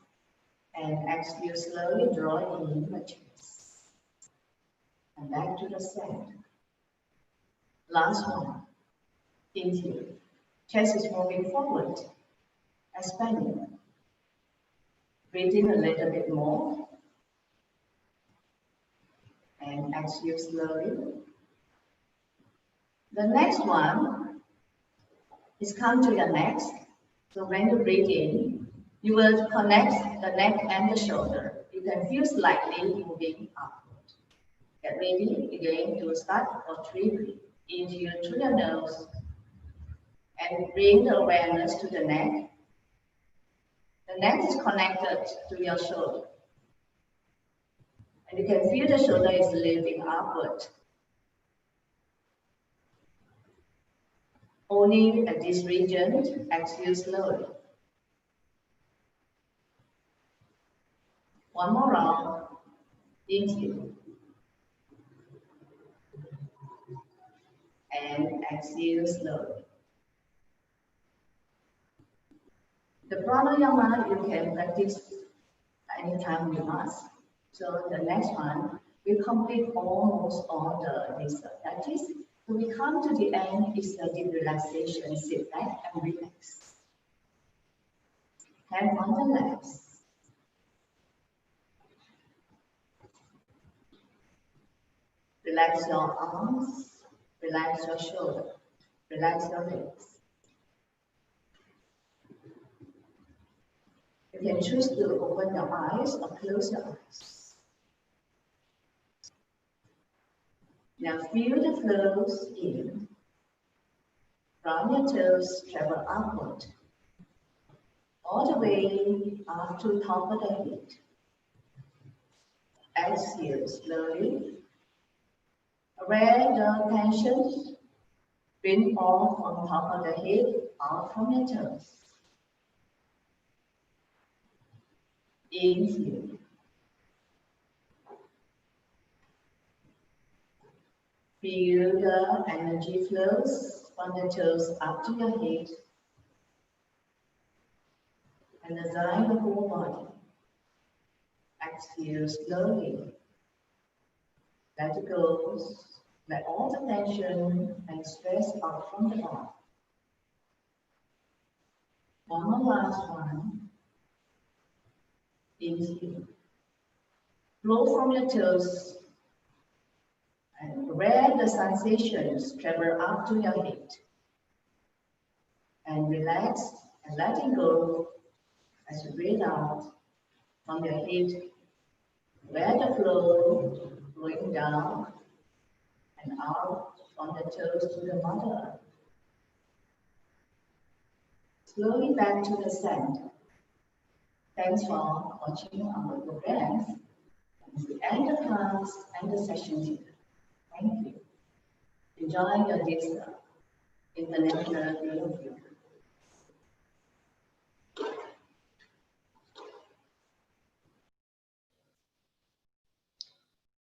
And exhale, slowly draw in the chest. And back to the center. Last one. Inhale. Chest is moving forward. Expanding. Breathe in a little bit more. And exhale slowly. The next one is come to your neck. So when you breathe in, you will connect the neck and the shoulder. You can feel slightly moving upward. Get ready again to start for 3 breaths. Inhale through your nose and bring the awareness to the neck. The neck is connected to your shoulder. And you can feel the shoulder is lifting upward. Only at this region, exhale slowly. One more round. Inhale. And exhale slowly. The pranayama you can practice anytime you must. So the next one, we complete almost all this practice. So we come to the end, is the deep relaxation. Sit back and relax. Hand on the legs. Relax your arms, relax your shoulder, relax your legs. You can choose to open your eyes or close your eyes. Now feel the flows in. From your toes, travel upward, all the way up to top of the head. Exhale slowly. Where the tension bring off on top of the head, out from your toes. Inhale. Feel the energy flows from the toes up to your head and align the whole body. Exhale slowly. Let it go. Let all the tension and stress out from the body. One more last one. Inhale. Flow from your toes and where the sensations travel up to your head. And relax and let it go as you breathe out from your head where the flow flowing down and out from the toes to the mother. Slowly back to the center. Thanks for watching our programs. We end the class and the session here. Thank you. Enjoy your day, International Day of Yoga.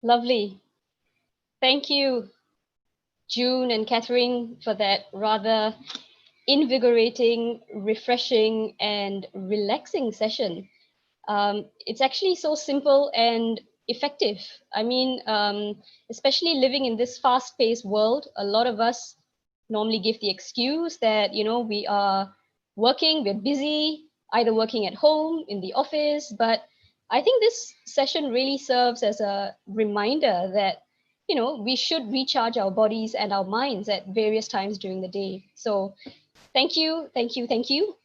Lovely. Thank you, June and Catherine, for that rather invigorating, refreshing, and relaxing session. It's actually so simple and effective. I mean, especially living in this fast-paced world, a lot of us normally give the excuse that, you know, we are working, we're busy, either working at home, in the office. But I think this session really serves as a reminder that, you know, we should recharge our bodies and our minds at various times during the day. So thank you, thank you, thank you.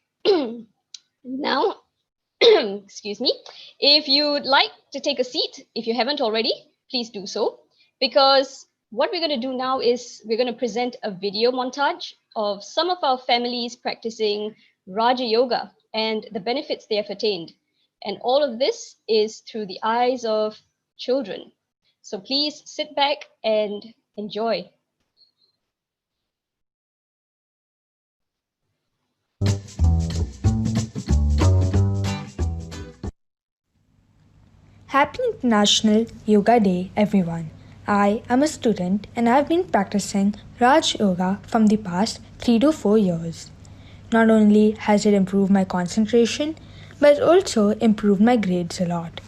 Now, excuse me, if you'd like to take a seat, if you haven't already, please do so, because what we're going to do now is we're going to present a video montage of some of our families practicing Rajayoga and the benefits they have attained. And all of this is through the eyes of children. So please sit back and enjoy. Happy International Yoga Day, everyone. I am a student and I've been practicing Raj Yoga from the past 3 to 4 years. Not only has it improved my concentration, but also improved my grades a lot.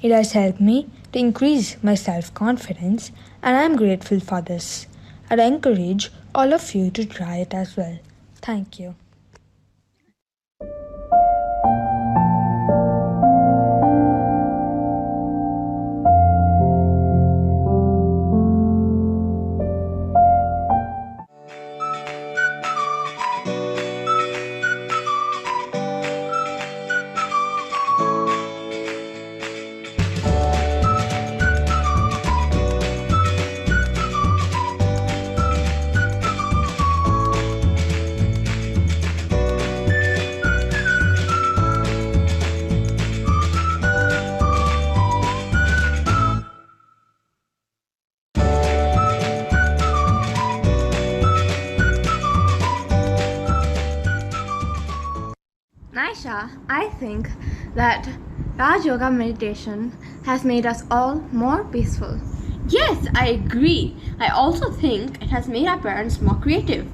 It has helped me to increase my self-confidence and I am grateful for this. I'd encourage all of you to try it as well. Thank you. Naisha, I think that Raj Yoga meditation has made us all more peaceful. Yes, I agree. I also think it has made our parents more creative,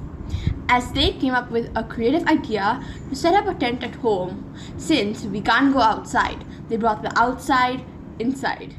as they came up with a creative idea to set up a tent at home. Since we can't go outside, they brought the outside inside.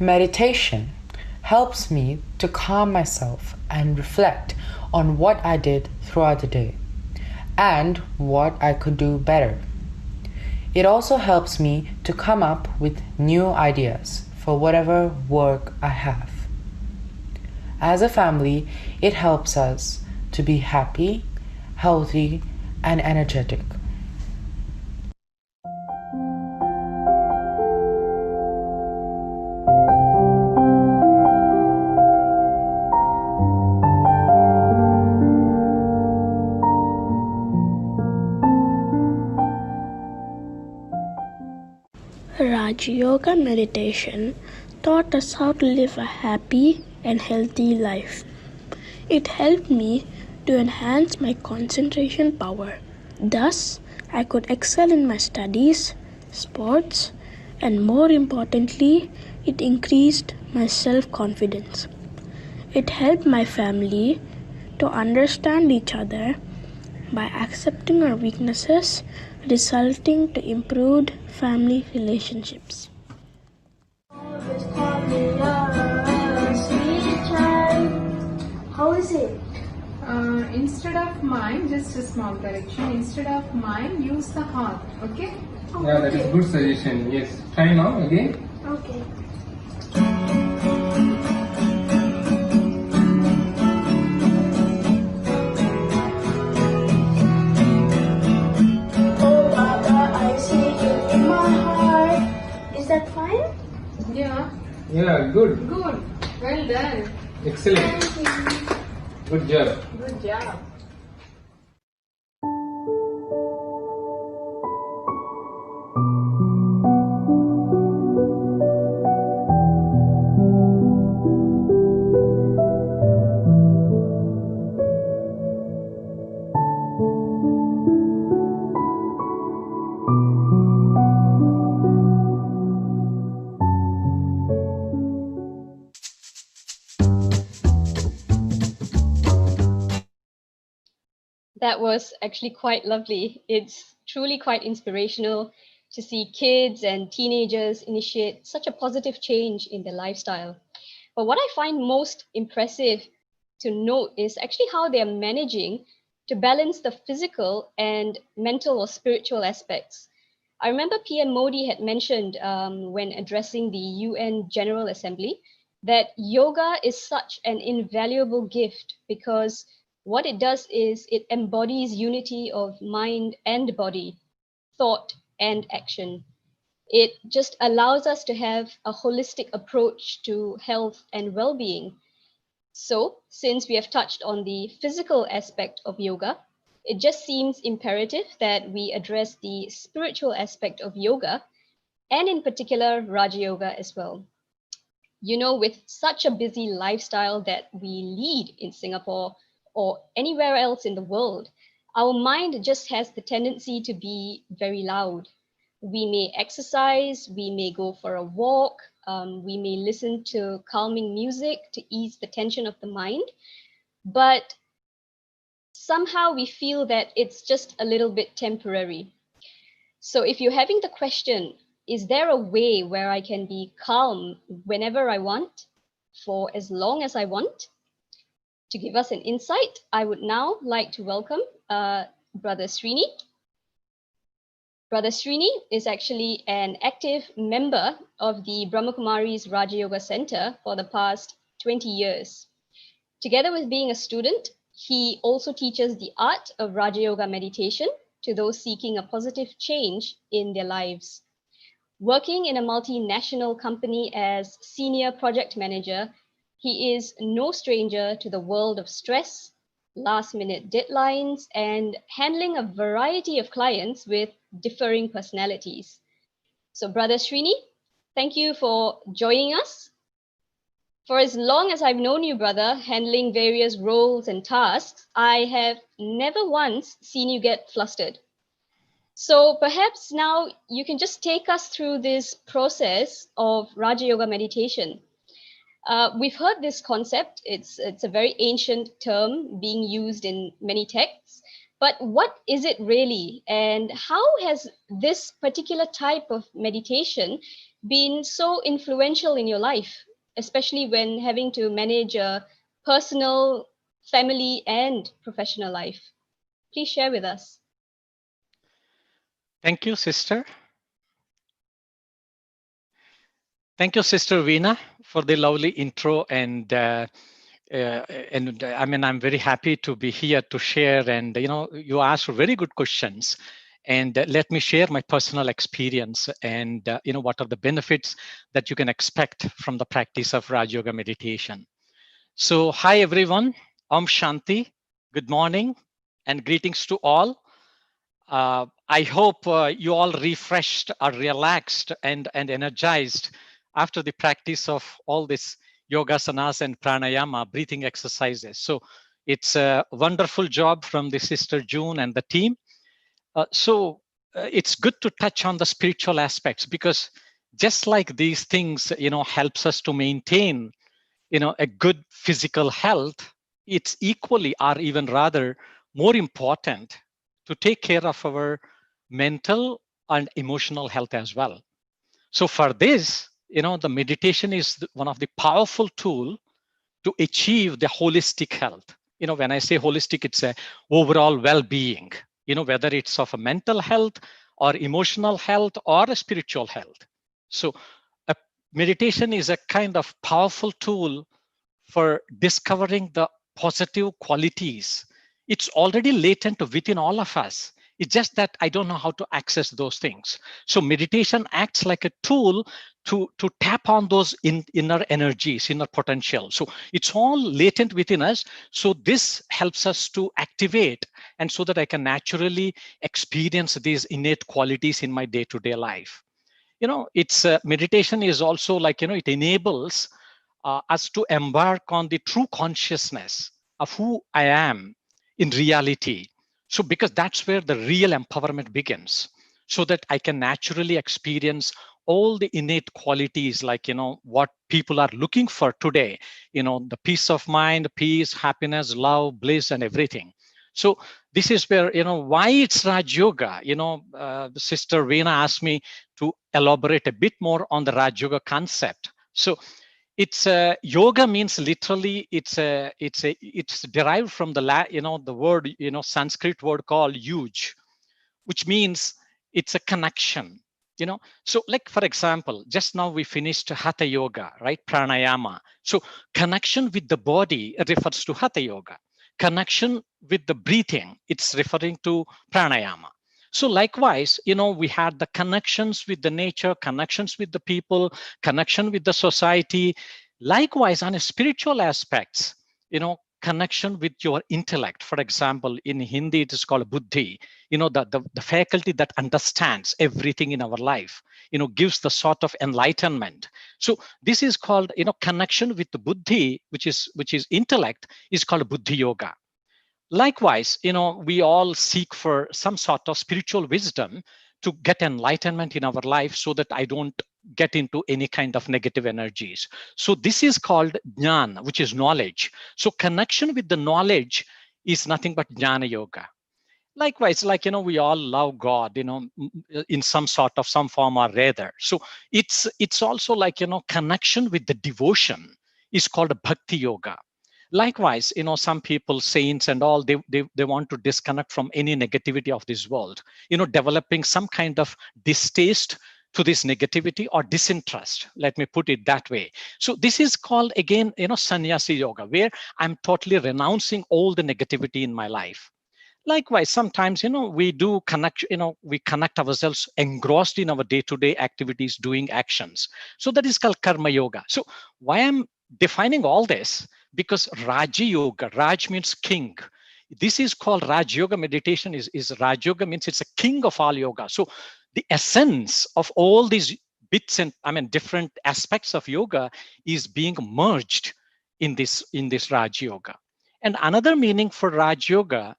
Meditation helps me to calm myself and reflect on what I did throughout the day and what I could do better. It also helps me to come up with new ideas for whatever work I have. As a family, it helps us to be happy, healthy, and energetic. Rajayoga meditation taught us how to live a happy and healthy life. It helped me to enhance my concentration power. Thus, I could excel in my studies, sports, and more importantly, it increased my self-confidence. It helped my family to understand each other by accepting our weaknesses, resulting to improved family relationships. How is it? Instead of mind, just a small correction. Instead of mind, use the heart. Okay? Yeah, that is good suggestion. Yes. Try now again. Okay. Oh, Baba, I see you in my heart. Is that fine? Yeah. Yeah, good. Good. Well done. Excellent. Thank you. Good job. Good job. That was actually quite lovely. It's truly quite inspirational to see kids and teenagers initiate such a positive change in their lifestyle. But what I find most impressive to note is actually how they are managing to balance the physical and mental or spiritual aspects. I remember PM Modi had mentioned when addressing the UN General Assembly that yoga is such an invaluable gift because what it does is it embodies unity of mind and body, thought and action. It just allows us to have a holistic approach to health and well being. So, since we have touched on the physical aspect of yoga, it just seems imperative that we address the spiritual aspect of yoga and, in particular, Raja Yoga as well. You know, with such a busy lifestyle that we lead in Singapore or anywhere else in the world, our mind just has the tendency to be very loud. We may exercise, we may go for a walk, we may listen to calming music to ease the tension of the mind, but somehow we feel that it's just a little bit temporary. So if you're having the question, is there a way where I can be calm whenever I want, for as long as I want? To give us an insight, I would now like to welcome Brother Srini. Brother Srini is actually an active member of the Brahmakumaris Rajayoga Center for the past 20 years. Together with being a student, he also teaches the art of Rajayoga meditation to those seeking a positive change in their lives. Working in a multinational company as senior project manager, he is no stranger to the world of stress, last-minute deadlines, and handling a variety of clients with differing personalities. So, Brother Srini, thank you for joining us. For as long as I've known you, brother, handling various roles and tasks, I have never once seen you get flustered. So perhaps now you can just take us through this process of Raja Yoga meditation. We've heard this concept. It's a very ancient term being used in many texts. But what is it really? And how has this particular type of meditation been so influential in your life, especially when having to manage a personal, family, and professional life? Please share with us. Thank you, sister. Thank you, Sister Veena, for the lovely intro. And I mean, I'm very happy to be here to share. And, you know, you asked very good questions. And let me share my personal experience and, you know, what are the benefits that you can expect from the practice of Raj Yoga meditation. So, hi, everyone. Om Shanti. Good morning and greetings to all. I hope you all refreshed or relaxed and energized after the practice of all this yogasanas and pranayama breathing exercises. So it's a wonderful job from the Sister June and the team. It's good to touch on the spiritual aspects because just like these things, you know, helps us to maintain, you know, a good physical health, it's equally or even rather more important to take care of our mental and emotional health as well. So for this, the meditation is one of the powerful tool to achieve the holistic health. When I say holistic, it's a overall well-being, whether it's of a mental health or emotional health or a spiritual health. So a meditation is a kind of powerful tool for discovering the positive qualities. It's already latent within all of us. It's just that I don't know how to access those things. So meditation acts like a tool to tap on those inner energies, inner potential. So it's all latent within us. So this helps us to activate, and so that I can naturally experience these innate qualities in my day-to-day life. It's meditation is also like, it enables us to embark on the true consciousness of who I am in reality. So because that's where the real empowerment begins, so that I can naturally experience all the innate qualities, like, what people are looking for today, the peace of mind, peace, happiness, love, bliss, and everything. So this is where, why it's Raj Yoga. Sister Veena asked me to elaborate a bit more on the Raj Yoga concept. So it's yoga means literally it's derived from the word, Sanskrit word called yuj, which means it's a connection. So like, for example, just now we finished hatha yoga, right? Pranayama. So connection with the body refers to hatha yoga. Connection with the breathing, it's referring to pranayama. So likewise, we had the connections with the nature, connections with the people, connection with the society. Likewise, on a spiritual aspects, connection with your intellect. For example, in Hindi, it is called buddhi, the faculty that understands everything in our life, gives the sort of enlightenment. So this is called, connection with the buddhi, which is intellect, is called buddhi yoga. Likewise, we all seek for some sort of spiritual wisdom to get enlightenment in our life, so that I don't get into any kind of negative energies. So this is called jnana, which is knowledge. So connection with the knowledge is nothing but jnana yoga. Likewise, like, we all love God, in some form or rather. So it's also like, connection with the devotion is called bhakti yoga. Likewise, some people, saints and all, they want to disconnect from any negativity of this world, developing some kind of distaste to this negativity or disinterest, let me put it that way. So this is called, again, sannyasi yoga, where I'm totally renouncing all the negativity in my life. Likewise, sometimes, we do connect, we connect ourselves engrossed in our day-to-day activities, doing actions. So that is called karma yoga. So why I'm defining all this? Because Raja Yoga, Raj means king. This is called Raj Yoga meditation is Raj Yoga means it's a king of all yoga. So the essence of all these bits and different aspects of yoga is being merged in this Raj Yoga. And another meaning for Raj Yoga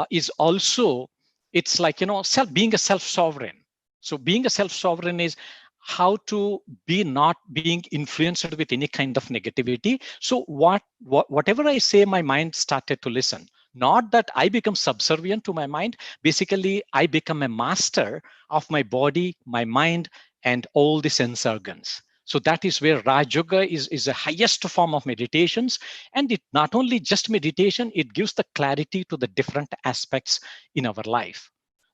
is also, it's like, being a self-sovereign. So being a self-sovereign is how to be not being influenced with any kind of negativity. So whatever I say, my mind started to listen. Not that I become subservient to my mind. Basically, I become a master of my body, my mind, and all the sense organs. So that is where Raj Yoga is the highest form of meditations. And it not only just meditation, it gives the clarity to the different aspects in our life.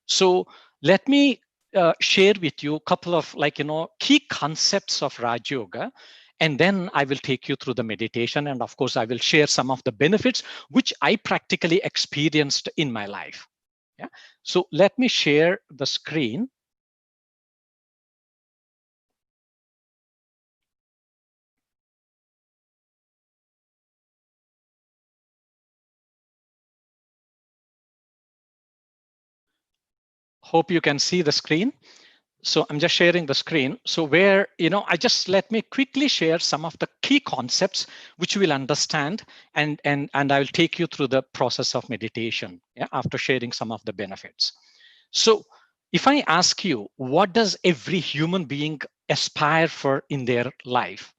So let me share with you a couple of key concepts of Raj Yoga. And then I will take you through the meditation. And of course, I will share some of the benefits which I practically experienced in my life. Yeah. So let me share the screen. Hope you can see the screen. So I'm just sharing the screen. So where, let me quickly share some of the key concepts which you will understand, and I will take you through the process of meditation, after sharing some of the benefits. So if I ask you, what does every human being aspire for in their life?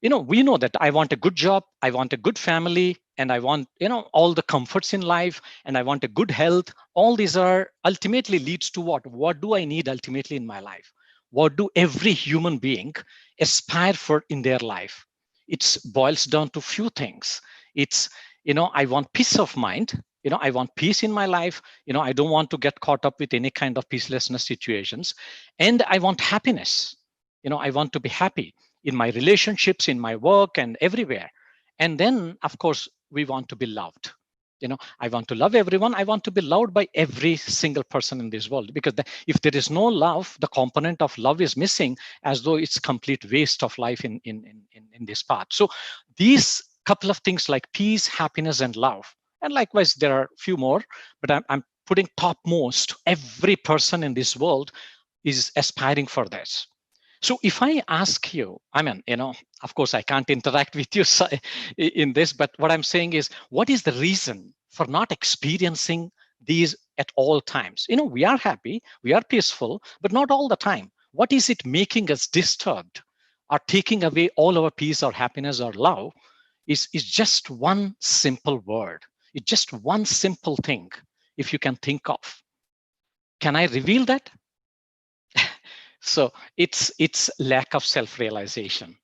We know that I want a good job, I want a good family, and I want, all the comforts in life, and I want a good health. All these are ultimately leads to what? What do I need ultimately in my life? What do every human being aspire for in their life? It boils down to few things. It's, I want peace of mind. I want peace in my life. I don't want to get caught up with any kind of peacelessness situations. And I want happiness. I want to be happy in my relationships, in my work, and everywhere. And then, of course, we want to be loved. I want to love everyone. I want to be loved by every single person in this world, because if there is no love, the component of love is missing, as though it's complete waste of life in this path. So these couple of things like peace, happiness, and love, and likewise there are a few more, but I'm putting topmost. Every person in this world is aspiring for this. So if I ask you, of course, I can't interact with you in this, but what I'm saying is, what is the reason for not experiencing these at all times? We are happy, we are peaceful, but not all the time. What is it making us disturbed or taking away all our peace or happiness or love? Is just one simple word. It's just one simple thing, if you can think of. Can I reveal that? So it's lack of self-realization.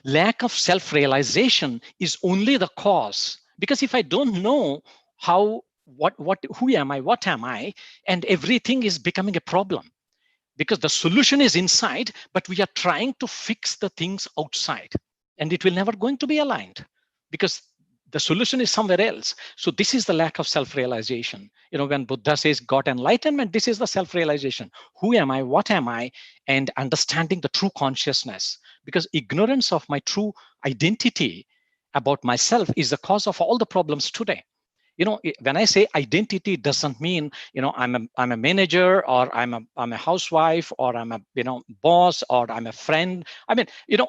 Lack of self-realization is only the cause, because if I don't know who am I, what am I, and everything is becoming a problem, because the solution is inside, but we are trying to fix the things outside, and it will never going to be aligned, because the solution is somewhere else. So this is the lack of self-realization. When Buddha says got enlightenment, this is the self-realization. Who am I? What am I? And understanding the true consciousness, because ignorance of my true identity about myself is the cause of all the problems today. When I say identity, it doesn't mean, I'm a manager, or I'm a housewife, or I'm a, boss, or I'm a friend.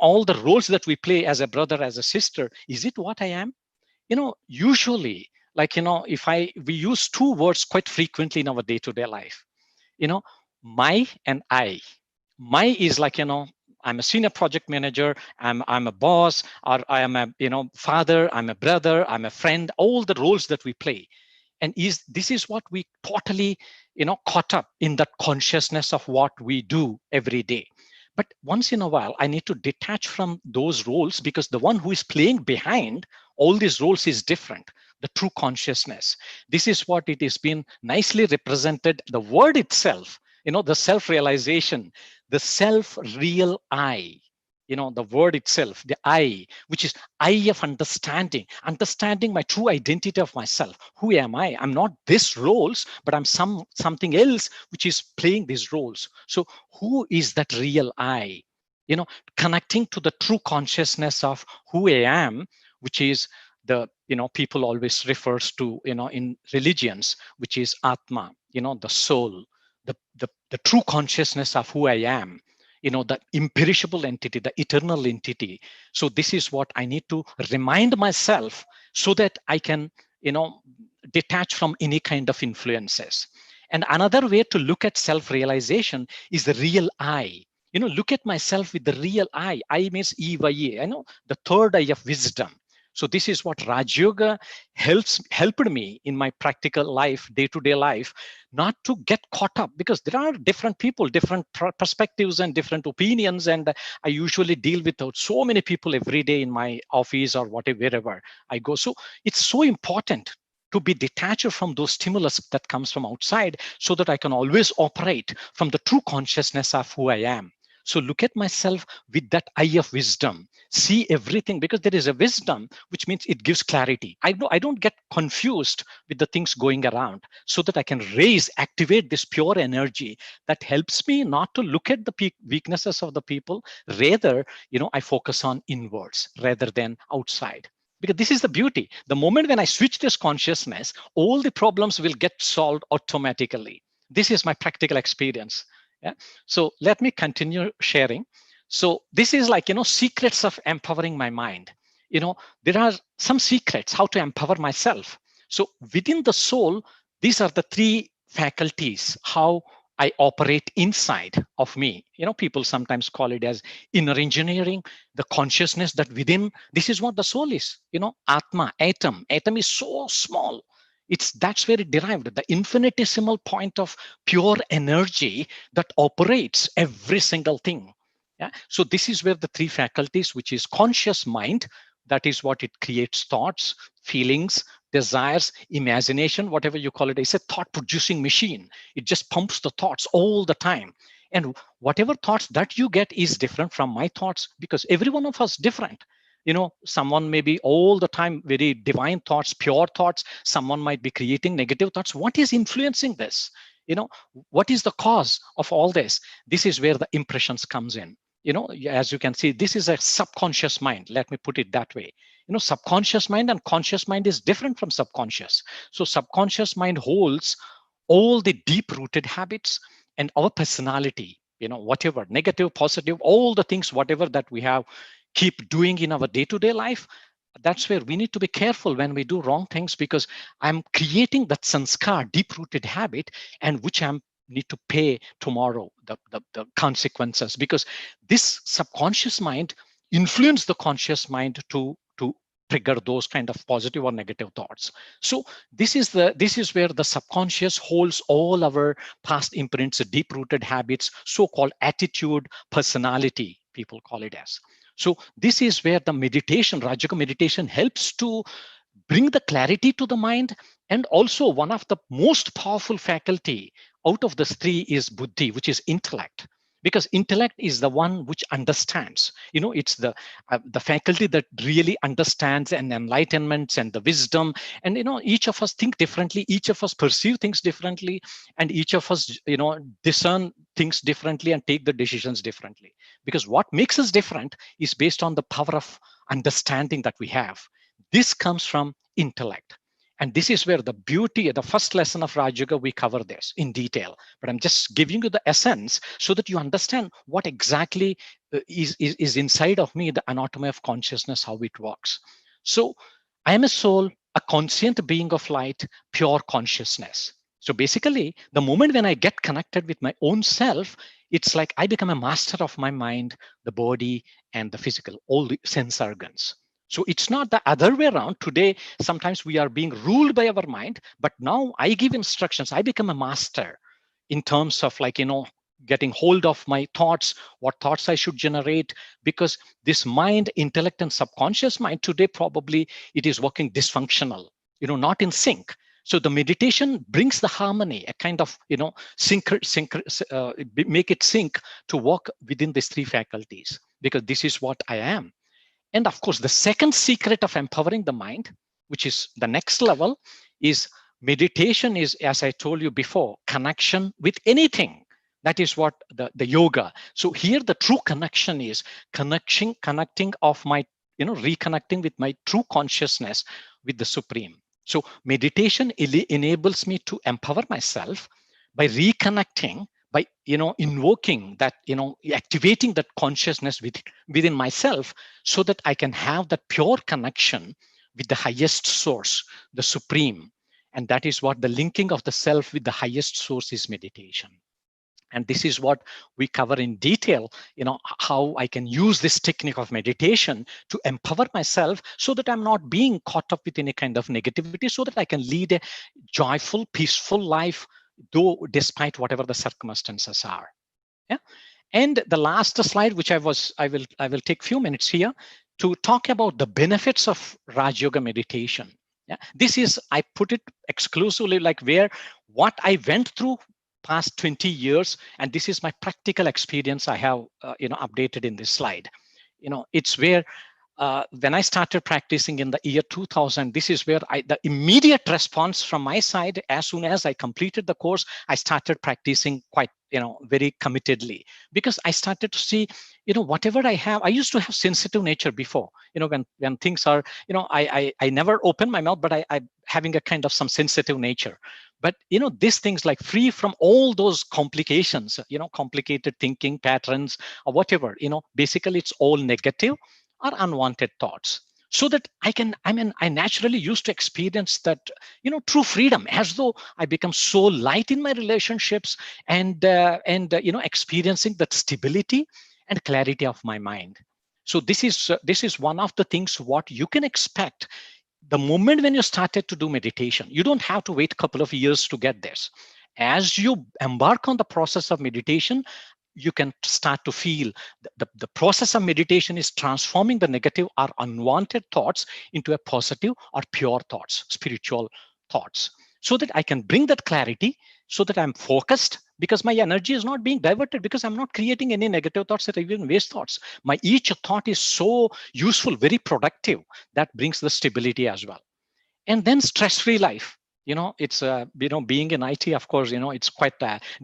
All the roles that we play as a brother, as a sister, is it what I am? Usually, if we use two words quite frequently in our day-to-day life, my and I. My is like, I'm a senior project manager, I'm a boss, or I am a, father, I'm a brother, I'm a friend, all the roles that we play. And this is what we totally, caught up in that consciousness of what we do every day. But once in a while, I need to detach from those roles, because the one who is playing behind all these roles is different. The true consciousness. This is what it has been nicely represented. The word itself, the self-realization, the self-real I. The word itself, the I, which is I of understanding my true identity of myself. Who am I? I'm not this roles, but I'm something else which is playing these roles. So who is that real I? Connecting to the true consciousness of who I am, which is the, people always refers to, in religions, which is Atma, the soul, the true consciousness of who I am. The imperishable entity, the eternal entity. So this is what I need to remind myself, so that I can, detach from any kind of influences. And another way to look at self-realization is the real I. Look at myself with the real I. I means E-Y-E, the third eye of wisdom. So this is what Rajayoga helped me in my practical life, day-to-day life, not to get caught up, because there are different people, different perspectives and different opinions. And I usually deal with so many people every day in my office or whatever, wherever I go. So it's so important to be detached from those stimulus that comes from outside, so that I can always operate from the true consciousness of who I am. So look at myself with that eye of wisdom. See everything, because there is a wisdom, which means it gives clarity. I don't get confused with the things going around, so that I can activate this pure energy that helps me not to look at the weaknesses of the people. Rather, I focus on inwards rather than outside. Because this is the beauty. The moment when I switch this consciousness, all the problems will get solved automatically. This is my practical experience. Yeah. So let me continue sharing. So this is like, secrets of empowering my mind. There are some secrets how to empower myself. So within the soul, these are the three faculties, how I operate inside of me. People sometimes call it as inner engineering, the consciousness that within. This is what the soul is. Atma, atom is so small. That's where it derived, the infinitesimal point of pure energy that operates every single thing. Yeah. So this is where the three faculties, which is conscious mind, that is what it creates thoughts, feelings, desires, imagination, whatever you call it. It's a thought producing machine. It just pumps the thoughts all the time. And whatever thoughts that you get is different from my thoughts, because every one of us different. Someone may be all the time very divine thoughts, pure thoughts. Someone might be creating negative thoughts. What is influencing this? What is the cause of all this? This is where the impressions comes in. As you can see, this is a subconscious mind. Let me put it that way. Subconscious mind and conscious mind is different from subconscious. So subconscious mind holds all the deep rooted habits and our personality, whatever negative, positive, all the things, whatever that we have keep doing in our day-to-day life. That's where we need to be careful when we do wrong things, because I'm creating that sanskar, deep rooted habit, and which I'm need to pay tomorrow the consequences, because this subconscious mind influence the conscious mind to trigger those kind of positive or negative thoughts. So this is where the subconscious holds all our past imprints, deep rooted habits, so-called attitude, personality, people call it as. So this is where the meditation, Rajayoga meditation, helps to bring the clarity to the mind. And also one of the most powerful faculty out of the three is buddhi, which is intellect, because intellect is the one which understands. It's the faculty that really understands, and enlightenments and the wisdom. And each of us think differently, each of us perceive things differently, and each of us discern things differently and take the decisions differently, because what makes us different is based on the power of understanding that we have. This comes from intellect. And this is where the beauty, the first lesson of Rajayoga, we cover this in detail. But I'm just giving you the essence so that you understand what exactly is inside of me, the anatomy of consciousness, how it works. So I am a soul, a conscient being of light, pure consciousness. So basically, the moment when I get connected with my own self, it's like I become a master of my mind, the body, and the physical, all the sense organs. So it's not the other way around. Today, sometimes we are being ruled by our mind, but now I give instructions. I become a master in terms of getting hold of my thoughts, what thoughts I should generate, because this mind, intellect, and subconscious mind today, probably it is working dysfunctional, not in sync. So the meditation brings the harmony, a kind of, make it sync to work within these three faculties, because this is what I am. And of course, the second secret of empowering the mind, which is the next level, is meditation is, as I told you before, connection with anything. That is what the yoga. So here the true connection is connecting of my, reconnecting with my true consciousness with the Supreme. So meditation enables me to empower myself by reconnecting, by invoking that, activating that consciousness within myself, so that I can have that pure connection with the highest source, the Supreme. And that is what the linking of the self with the highest source is meditation. And this is what we cover in detail, how I can use this technique of meditation to empower myself, so that I'm not being caught up with any kind of negativity, so that I can lead a joyful, peaceful life, though despite whatever the circumstances are. Yeah. And the last slide, which I will take few minutes here to talk about the benefits of Rajayoga meditation. Yeah. This is, I put it exclusively like what I went through past 20 years, and this is my practical experience I have updated in this slide. It's where when I started practicing in the year 2000, this is where the immediate response from my side, as soon as I completed the course, I started practicing quite, very committedly, because I started to see, whatever I have, I used to have sensitive nature before, when things are, I never open my mouth, but I having a kind of some sensitive nature. But, these things like free from all those complications, complicated thinking patterns or whatever, basically it's all negative or unwanted thoughts. so that I naturally used to experience that, true freedom, as though I become so light in my relationships, and experiencing that stability and clarity of my mind. So this is one of the things what you can expect the moment when you started to do meditation. You don't have to wait a couple of years to get this. As you embark on the process of meditation, you can start to feel the process of meditation is transforming the negative or unwanted thoughts into a positive or pure thoughts, spiritual thoughts, so that I can bring that clarity, so that I'm focused, because my energy is not being diverted, because I'm not creating any negative thoughts that are even waste thoughts. My each thought is so useful, very productive, that brings the stability as well. And then stress-free life. It's being in IT, of course, it's quite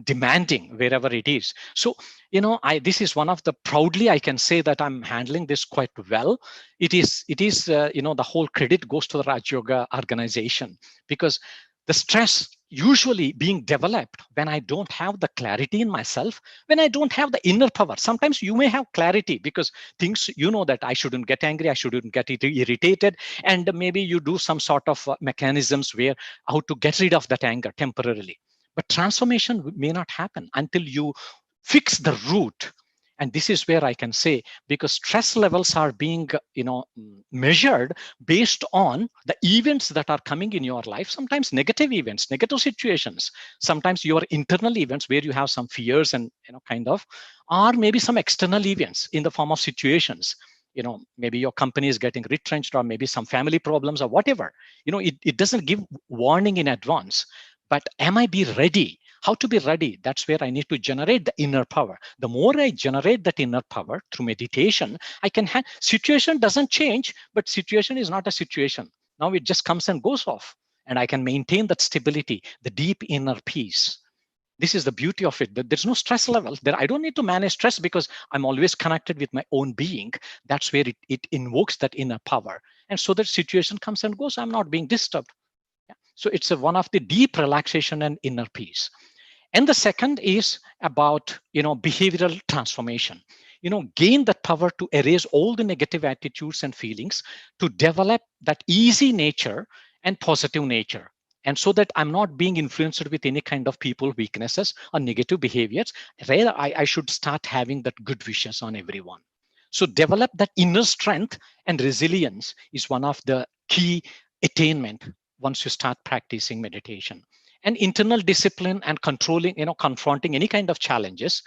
demanding wherever it is. So this is one of the, proudly I can say that I'm handling this quite well. It is the whole credit goes to the Rajayoga organization, because the stress usually being developed when I don't have the clarity in myself, when I don't have the inner power. Sometimes you may have clarity because things, that I shouldn't get angry, I shouldn't get irritated, and maybe you do some sort of mechanisms where how to get rid of that anger temporarily. But transformation may not happen until you fix the root. And this is where I can say, because stress levels are being measured based on the events that are coming in your life, sometimes negative events, negative situations, sometimes your internal events where you have some fears and or maybe some external events in the form of situations. Maybe your company is getting retrenched, or maybe some family problems, or whatever. It doesn't give warning in advance. But am I be ready? How to be ready? That's where I need to generate the inner power. The more I generate that inner power through meditation, I can have, situation doesn't change, but situation is not a situation. Now it just comes and goes off, and I can maintain that stability, the deep inner peace. This is the beauty of it. There's no stress level there. I don't need to manage stress because I'm always connected with my own being. That's where it invokes that inner power. And so that situation comes and goes, I'm not being disturbed. Yeah. So it's one of the deep relaxation and inner peace. And the second is about, behavioral transformation. Gain that power to erase all the negative attitudes and feelings, to develop that easy nature and positive nature. And so that I'm not being influenced with any kind of people weaknesses or negative behaviors. Rather, I should start having that good wishes on everyone. So develop that inner strength and resilience is one of the key attainment once you start practicing meditation. And internal discipline and controlling, confronting any kind of challenges.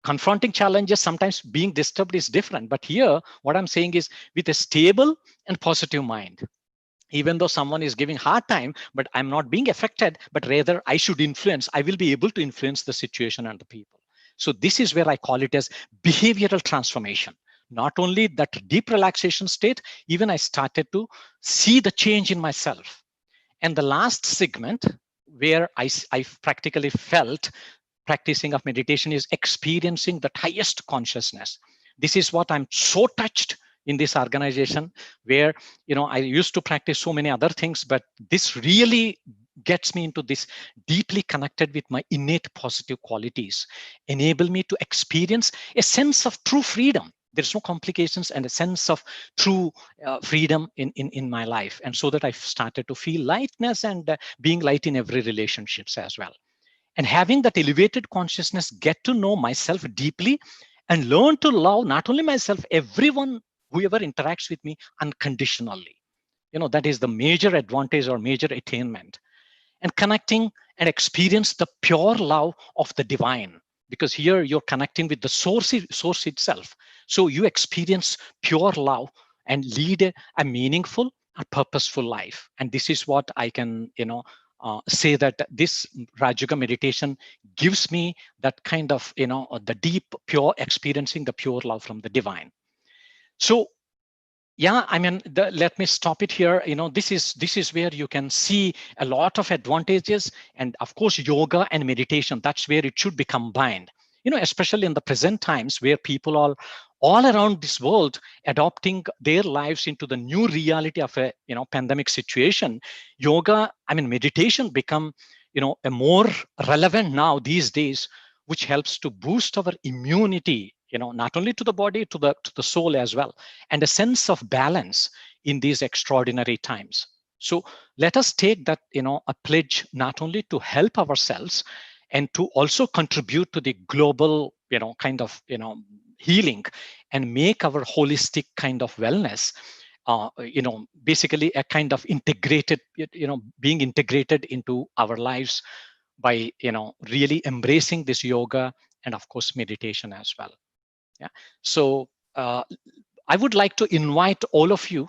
Confronting challenges, sometimes being disturbed is different. But here, what I'm saying is with a stable and positive mind. Even though someone is giving hard time, but I'm not being affected, but rather I should influence, I will be able to influence the situation and the people. So this is where I call it as behavioral transformation. Not only that deep relaxation state, even I started to see the change in myself. And the last segment where I practically felt practicing of meditation is experiencing the highest consciousness. This is what I'm so touched in this organization, where I used to practice so many other things, but this really gets me into this, deeply connected with my innate positive qualities, enable me to experience a sense of true freedom. There's no complications, and a sense of true freedom in my life. And so that I started to feel lightness and being light in every relationships as well. And having that elevated consciousness, get to know myself deeply and learn to love not only myself, everyone, whoever interacts with me unconditionally. That is the major advantage or major attainment. And connecting and experience the pure love of the divine, because here you're connecting with the source itself. So you experience pure love and lead a meaningful and purposeful life. And this is what I can, say that this Rajayoga meditation gives me that kind of, the deep, pure experiencing the pure love from the divine. So yeah, let me stop it here. This is where you can see a lot of advantages, and of course, yoga and meditation. That's where it should be combined. Especially in the present times, where people are all around this world adopting their lives into the new reality of a pandemic situation. Yoga, meditation become a more relevant now these days, which helps to boost our immunity not only to the body, to the soul as well, and a sense of balance in these extraordinary times. So let us take that, a pledge not only to help ourselves and to also contribute to the global, kind of, healing and make our holistic kind of wellness, basically a kind of integrated, being integrated into our lives by, really embracing this yoga and of course meditation as well. Yeah. So I would like to invite all of you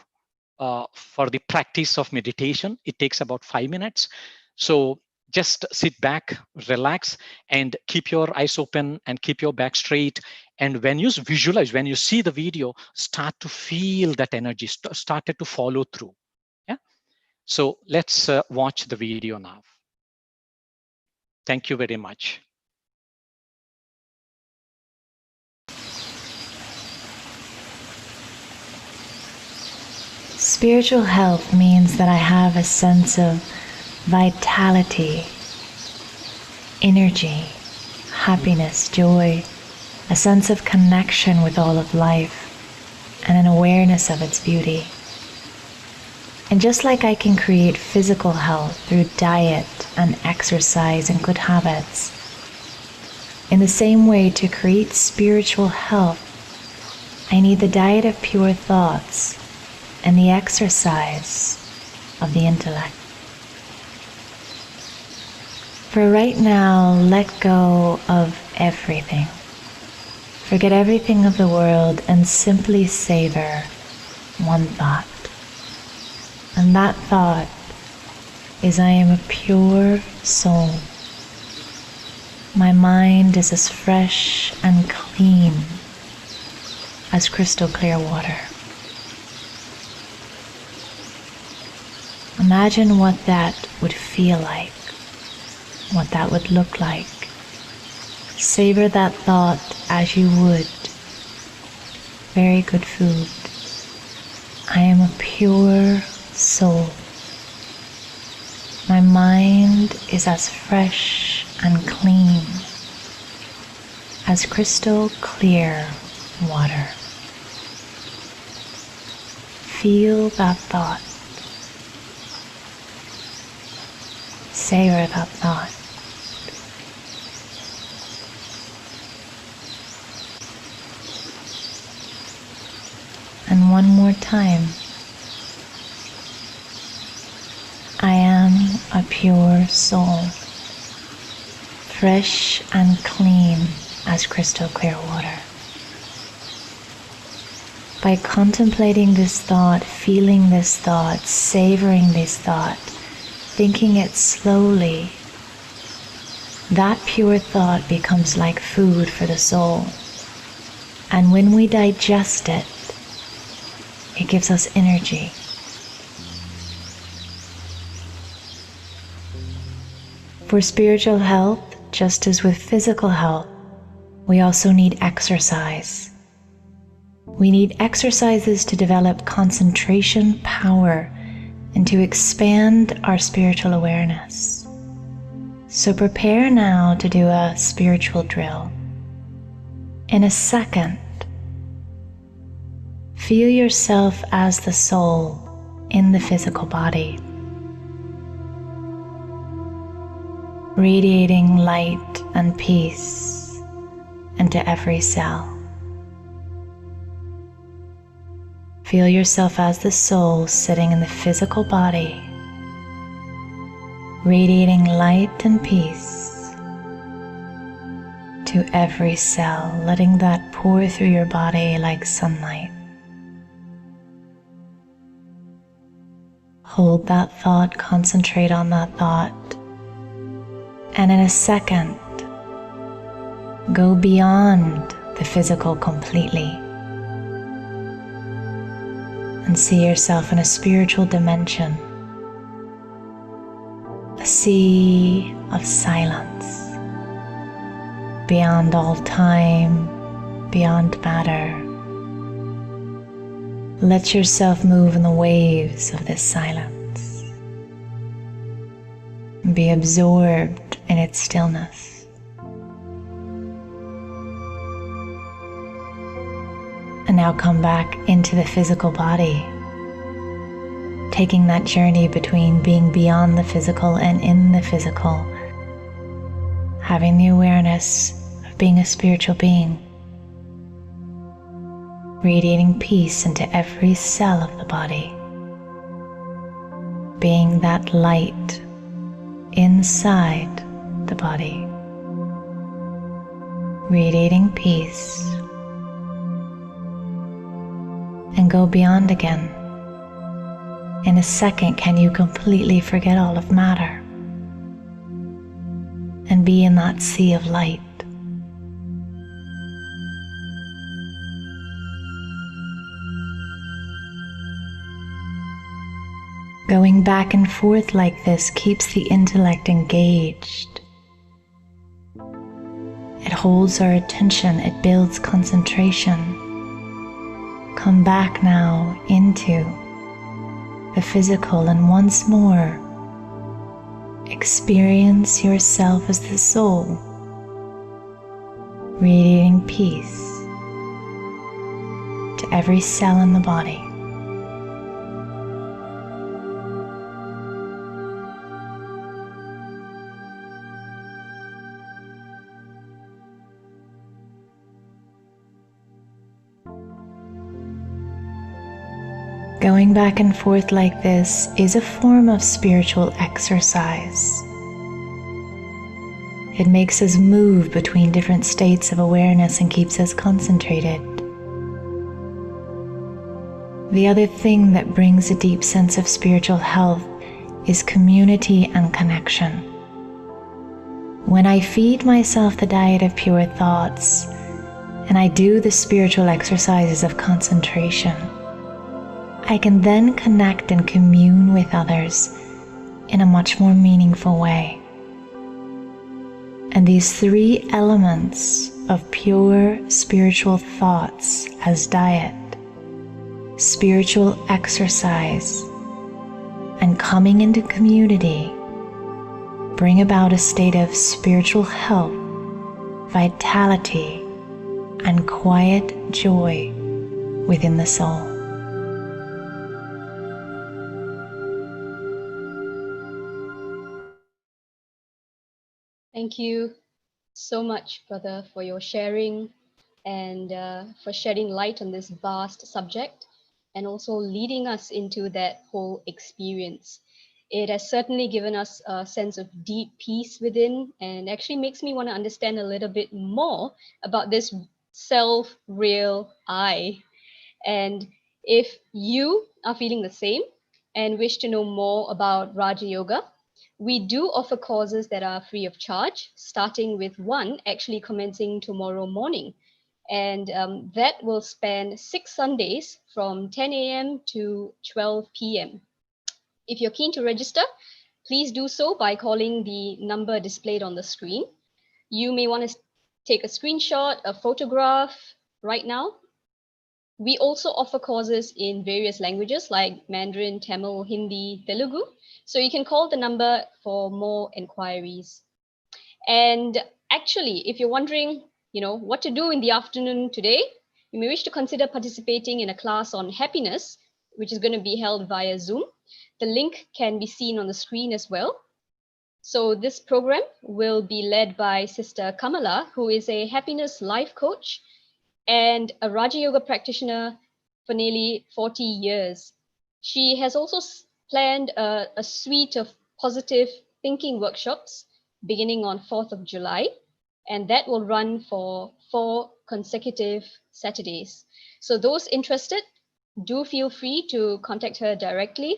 for the practice of meditation. It takes about 5 minutes. So just sit back, relax, and keep your eyes open and keep your back straight. And when you visualize, when you see the video, start to feel that energy started to follow through. Yeah. So let's watch the video now. Thank you very much. Spiritual health means that I have a sense of vitality, energy, happiness, joy, a sense of connection with all of life, and an awareness of its beauty. And just like I can create physical health through diet and exercise and good habits, in the same way, to create spiritual health, I need the diet of pure thoughts and the exercise of the intellect. For right now, let go of everything. Forget everything of the world and simply savor one thought. And that thought is, I am a pure soul. My mind is as fresh and clean as crystal clear water. Imagine what that would feel like, what that would look like. Savor that thought as you would very good food. I am a pure soul. My mind is as fresh and clean as crystal clear water. Feel that thought. Savor that thought. And one more time. I am a pure soul, fresh and clean as crystal clear water. By contemplating this thought, feeling this thought, savoring this thought, thinking it slowly, that pure thought becomes like food for the soul. And when we digest it, it gives us energy. For spiritual health, just as with physical health, we also need exercise. We need exercises to develop concentration power and to expand our spiritual awareness. So prepare now to do a spiritual drill. In a second, feel yourself as the soul in the physical body, radiating light and peace into every cell. Feel yourself as the soul sitting in the physical body, radiating light and peace to every cell, letting that pour through your body like sunlight. Hold that thought, concentrate on that thought, and in a second, go beyond the physical completely and see yourself in a spiritual dimension, a sea of silence, beyond all time, beyond matter. Let yourself move in the waves of this silence. Be absorbed in its stillness. now come back into the physical body, taking that journey between being beyond the physical and in the physical, having the awareness of being a spiritual being, radiating peace into every cell of the body, being that light inside the body, radiating peace, and go beyond again. In a second, can you completely forget all of matter and be in that sea of light? Going back and forth like this keeps the intellect engaged. It holds our attention, it builds concentration. Come back now into the physical and once more experience yourself as the soul, radiating peace to every cell in the body. Going back and forth like this is a form of spiritual exercise. It makes us move between different states of awareness and keeps us concentrated. The other thing that brings a deep sense of spiritual health is community and connection. When I feed myself the diet of pure thoughts and I do the spiritual exercises of concentration, I can then connect and commune with others in a much more meaningful way. And these three elements of pure spiritual thoughts as diet, spiritual exercise, and coming into community bring about a state of spiritual health, vitality, and quiet joy within the soul. Thank you so much, brother, for your sharing and for shedding light on this vast subject and also leading us into that whole experience. It has certainly given us a sense of deep peace within and actually makes me want to understand a little bit more about this self-real I. And if you are feeling the same and wish to know more about Rajayoga, we do offer courses that are free of charge, starting with one actually commencing tomorrow morning. And that will span 6 Sundays from 10 a.m. to 12 p.m. If you're keen to register, please do so by calling the number displayed on the screen. You may want to take a screenshot, a photograph right now. We also offer courses in various languages like Mandarin, Tamil, Hindi, Telugu. So you can call the number for more inquiries. And actually, if you're wondering, what to do in the afternoon today, you may wish to consider participating in a class on happiness, which is going to be held via Zoom. The link can be seen on the screen as well. So this program will be led by Sister Kamala, who is a happiness life coach and a Rajayoga practitioner for nearly 40 years. She has also planned a suite of positive thinking workshops beginning on 4th of July, and that will run for 4 consecutive Saturdays. So those interested, do feel free to contact her directly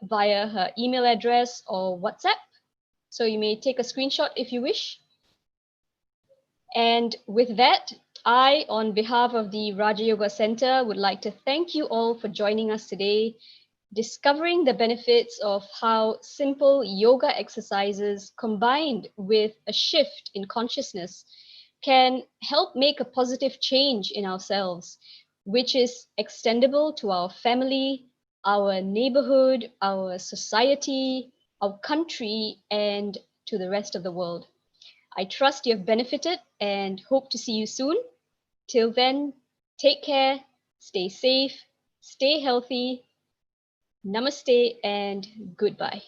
via her email address or WhatsApp. So you may take a screenshot if you wish. And with that, I, on behalf of the Rajayoga Center, would like to thank you all for joining us today, discovering the benefits of how simple yoga exercises combined with a shift in consciousness can help make a positive change in ourselves, which is extendable to our family, our neighborhood, our society, our country, and to the rest of the world. I trust you have benefited and hope to see you soon. Till then, take care Stay safe, stay healthy. Namaste and goodbye.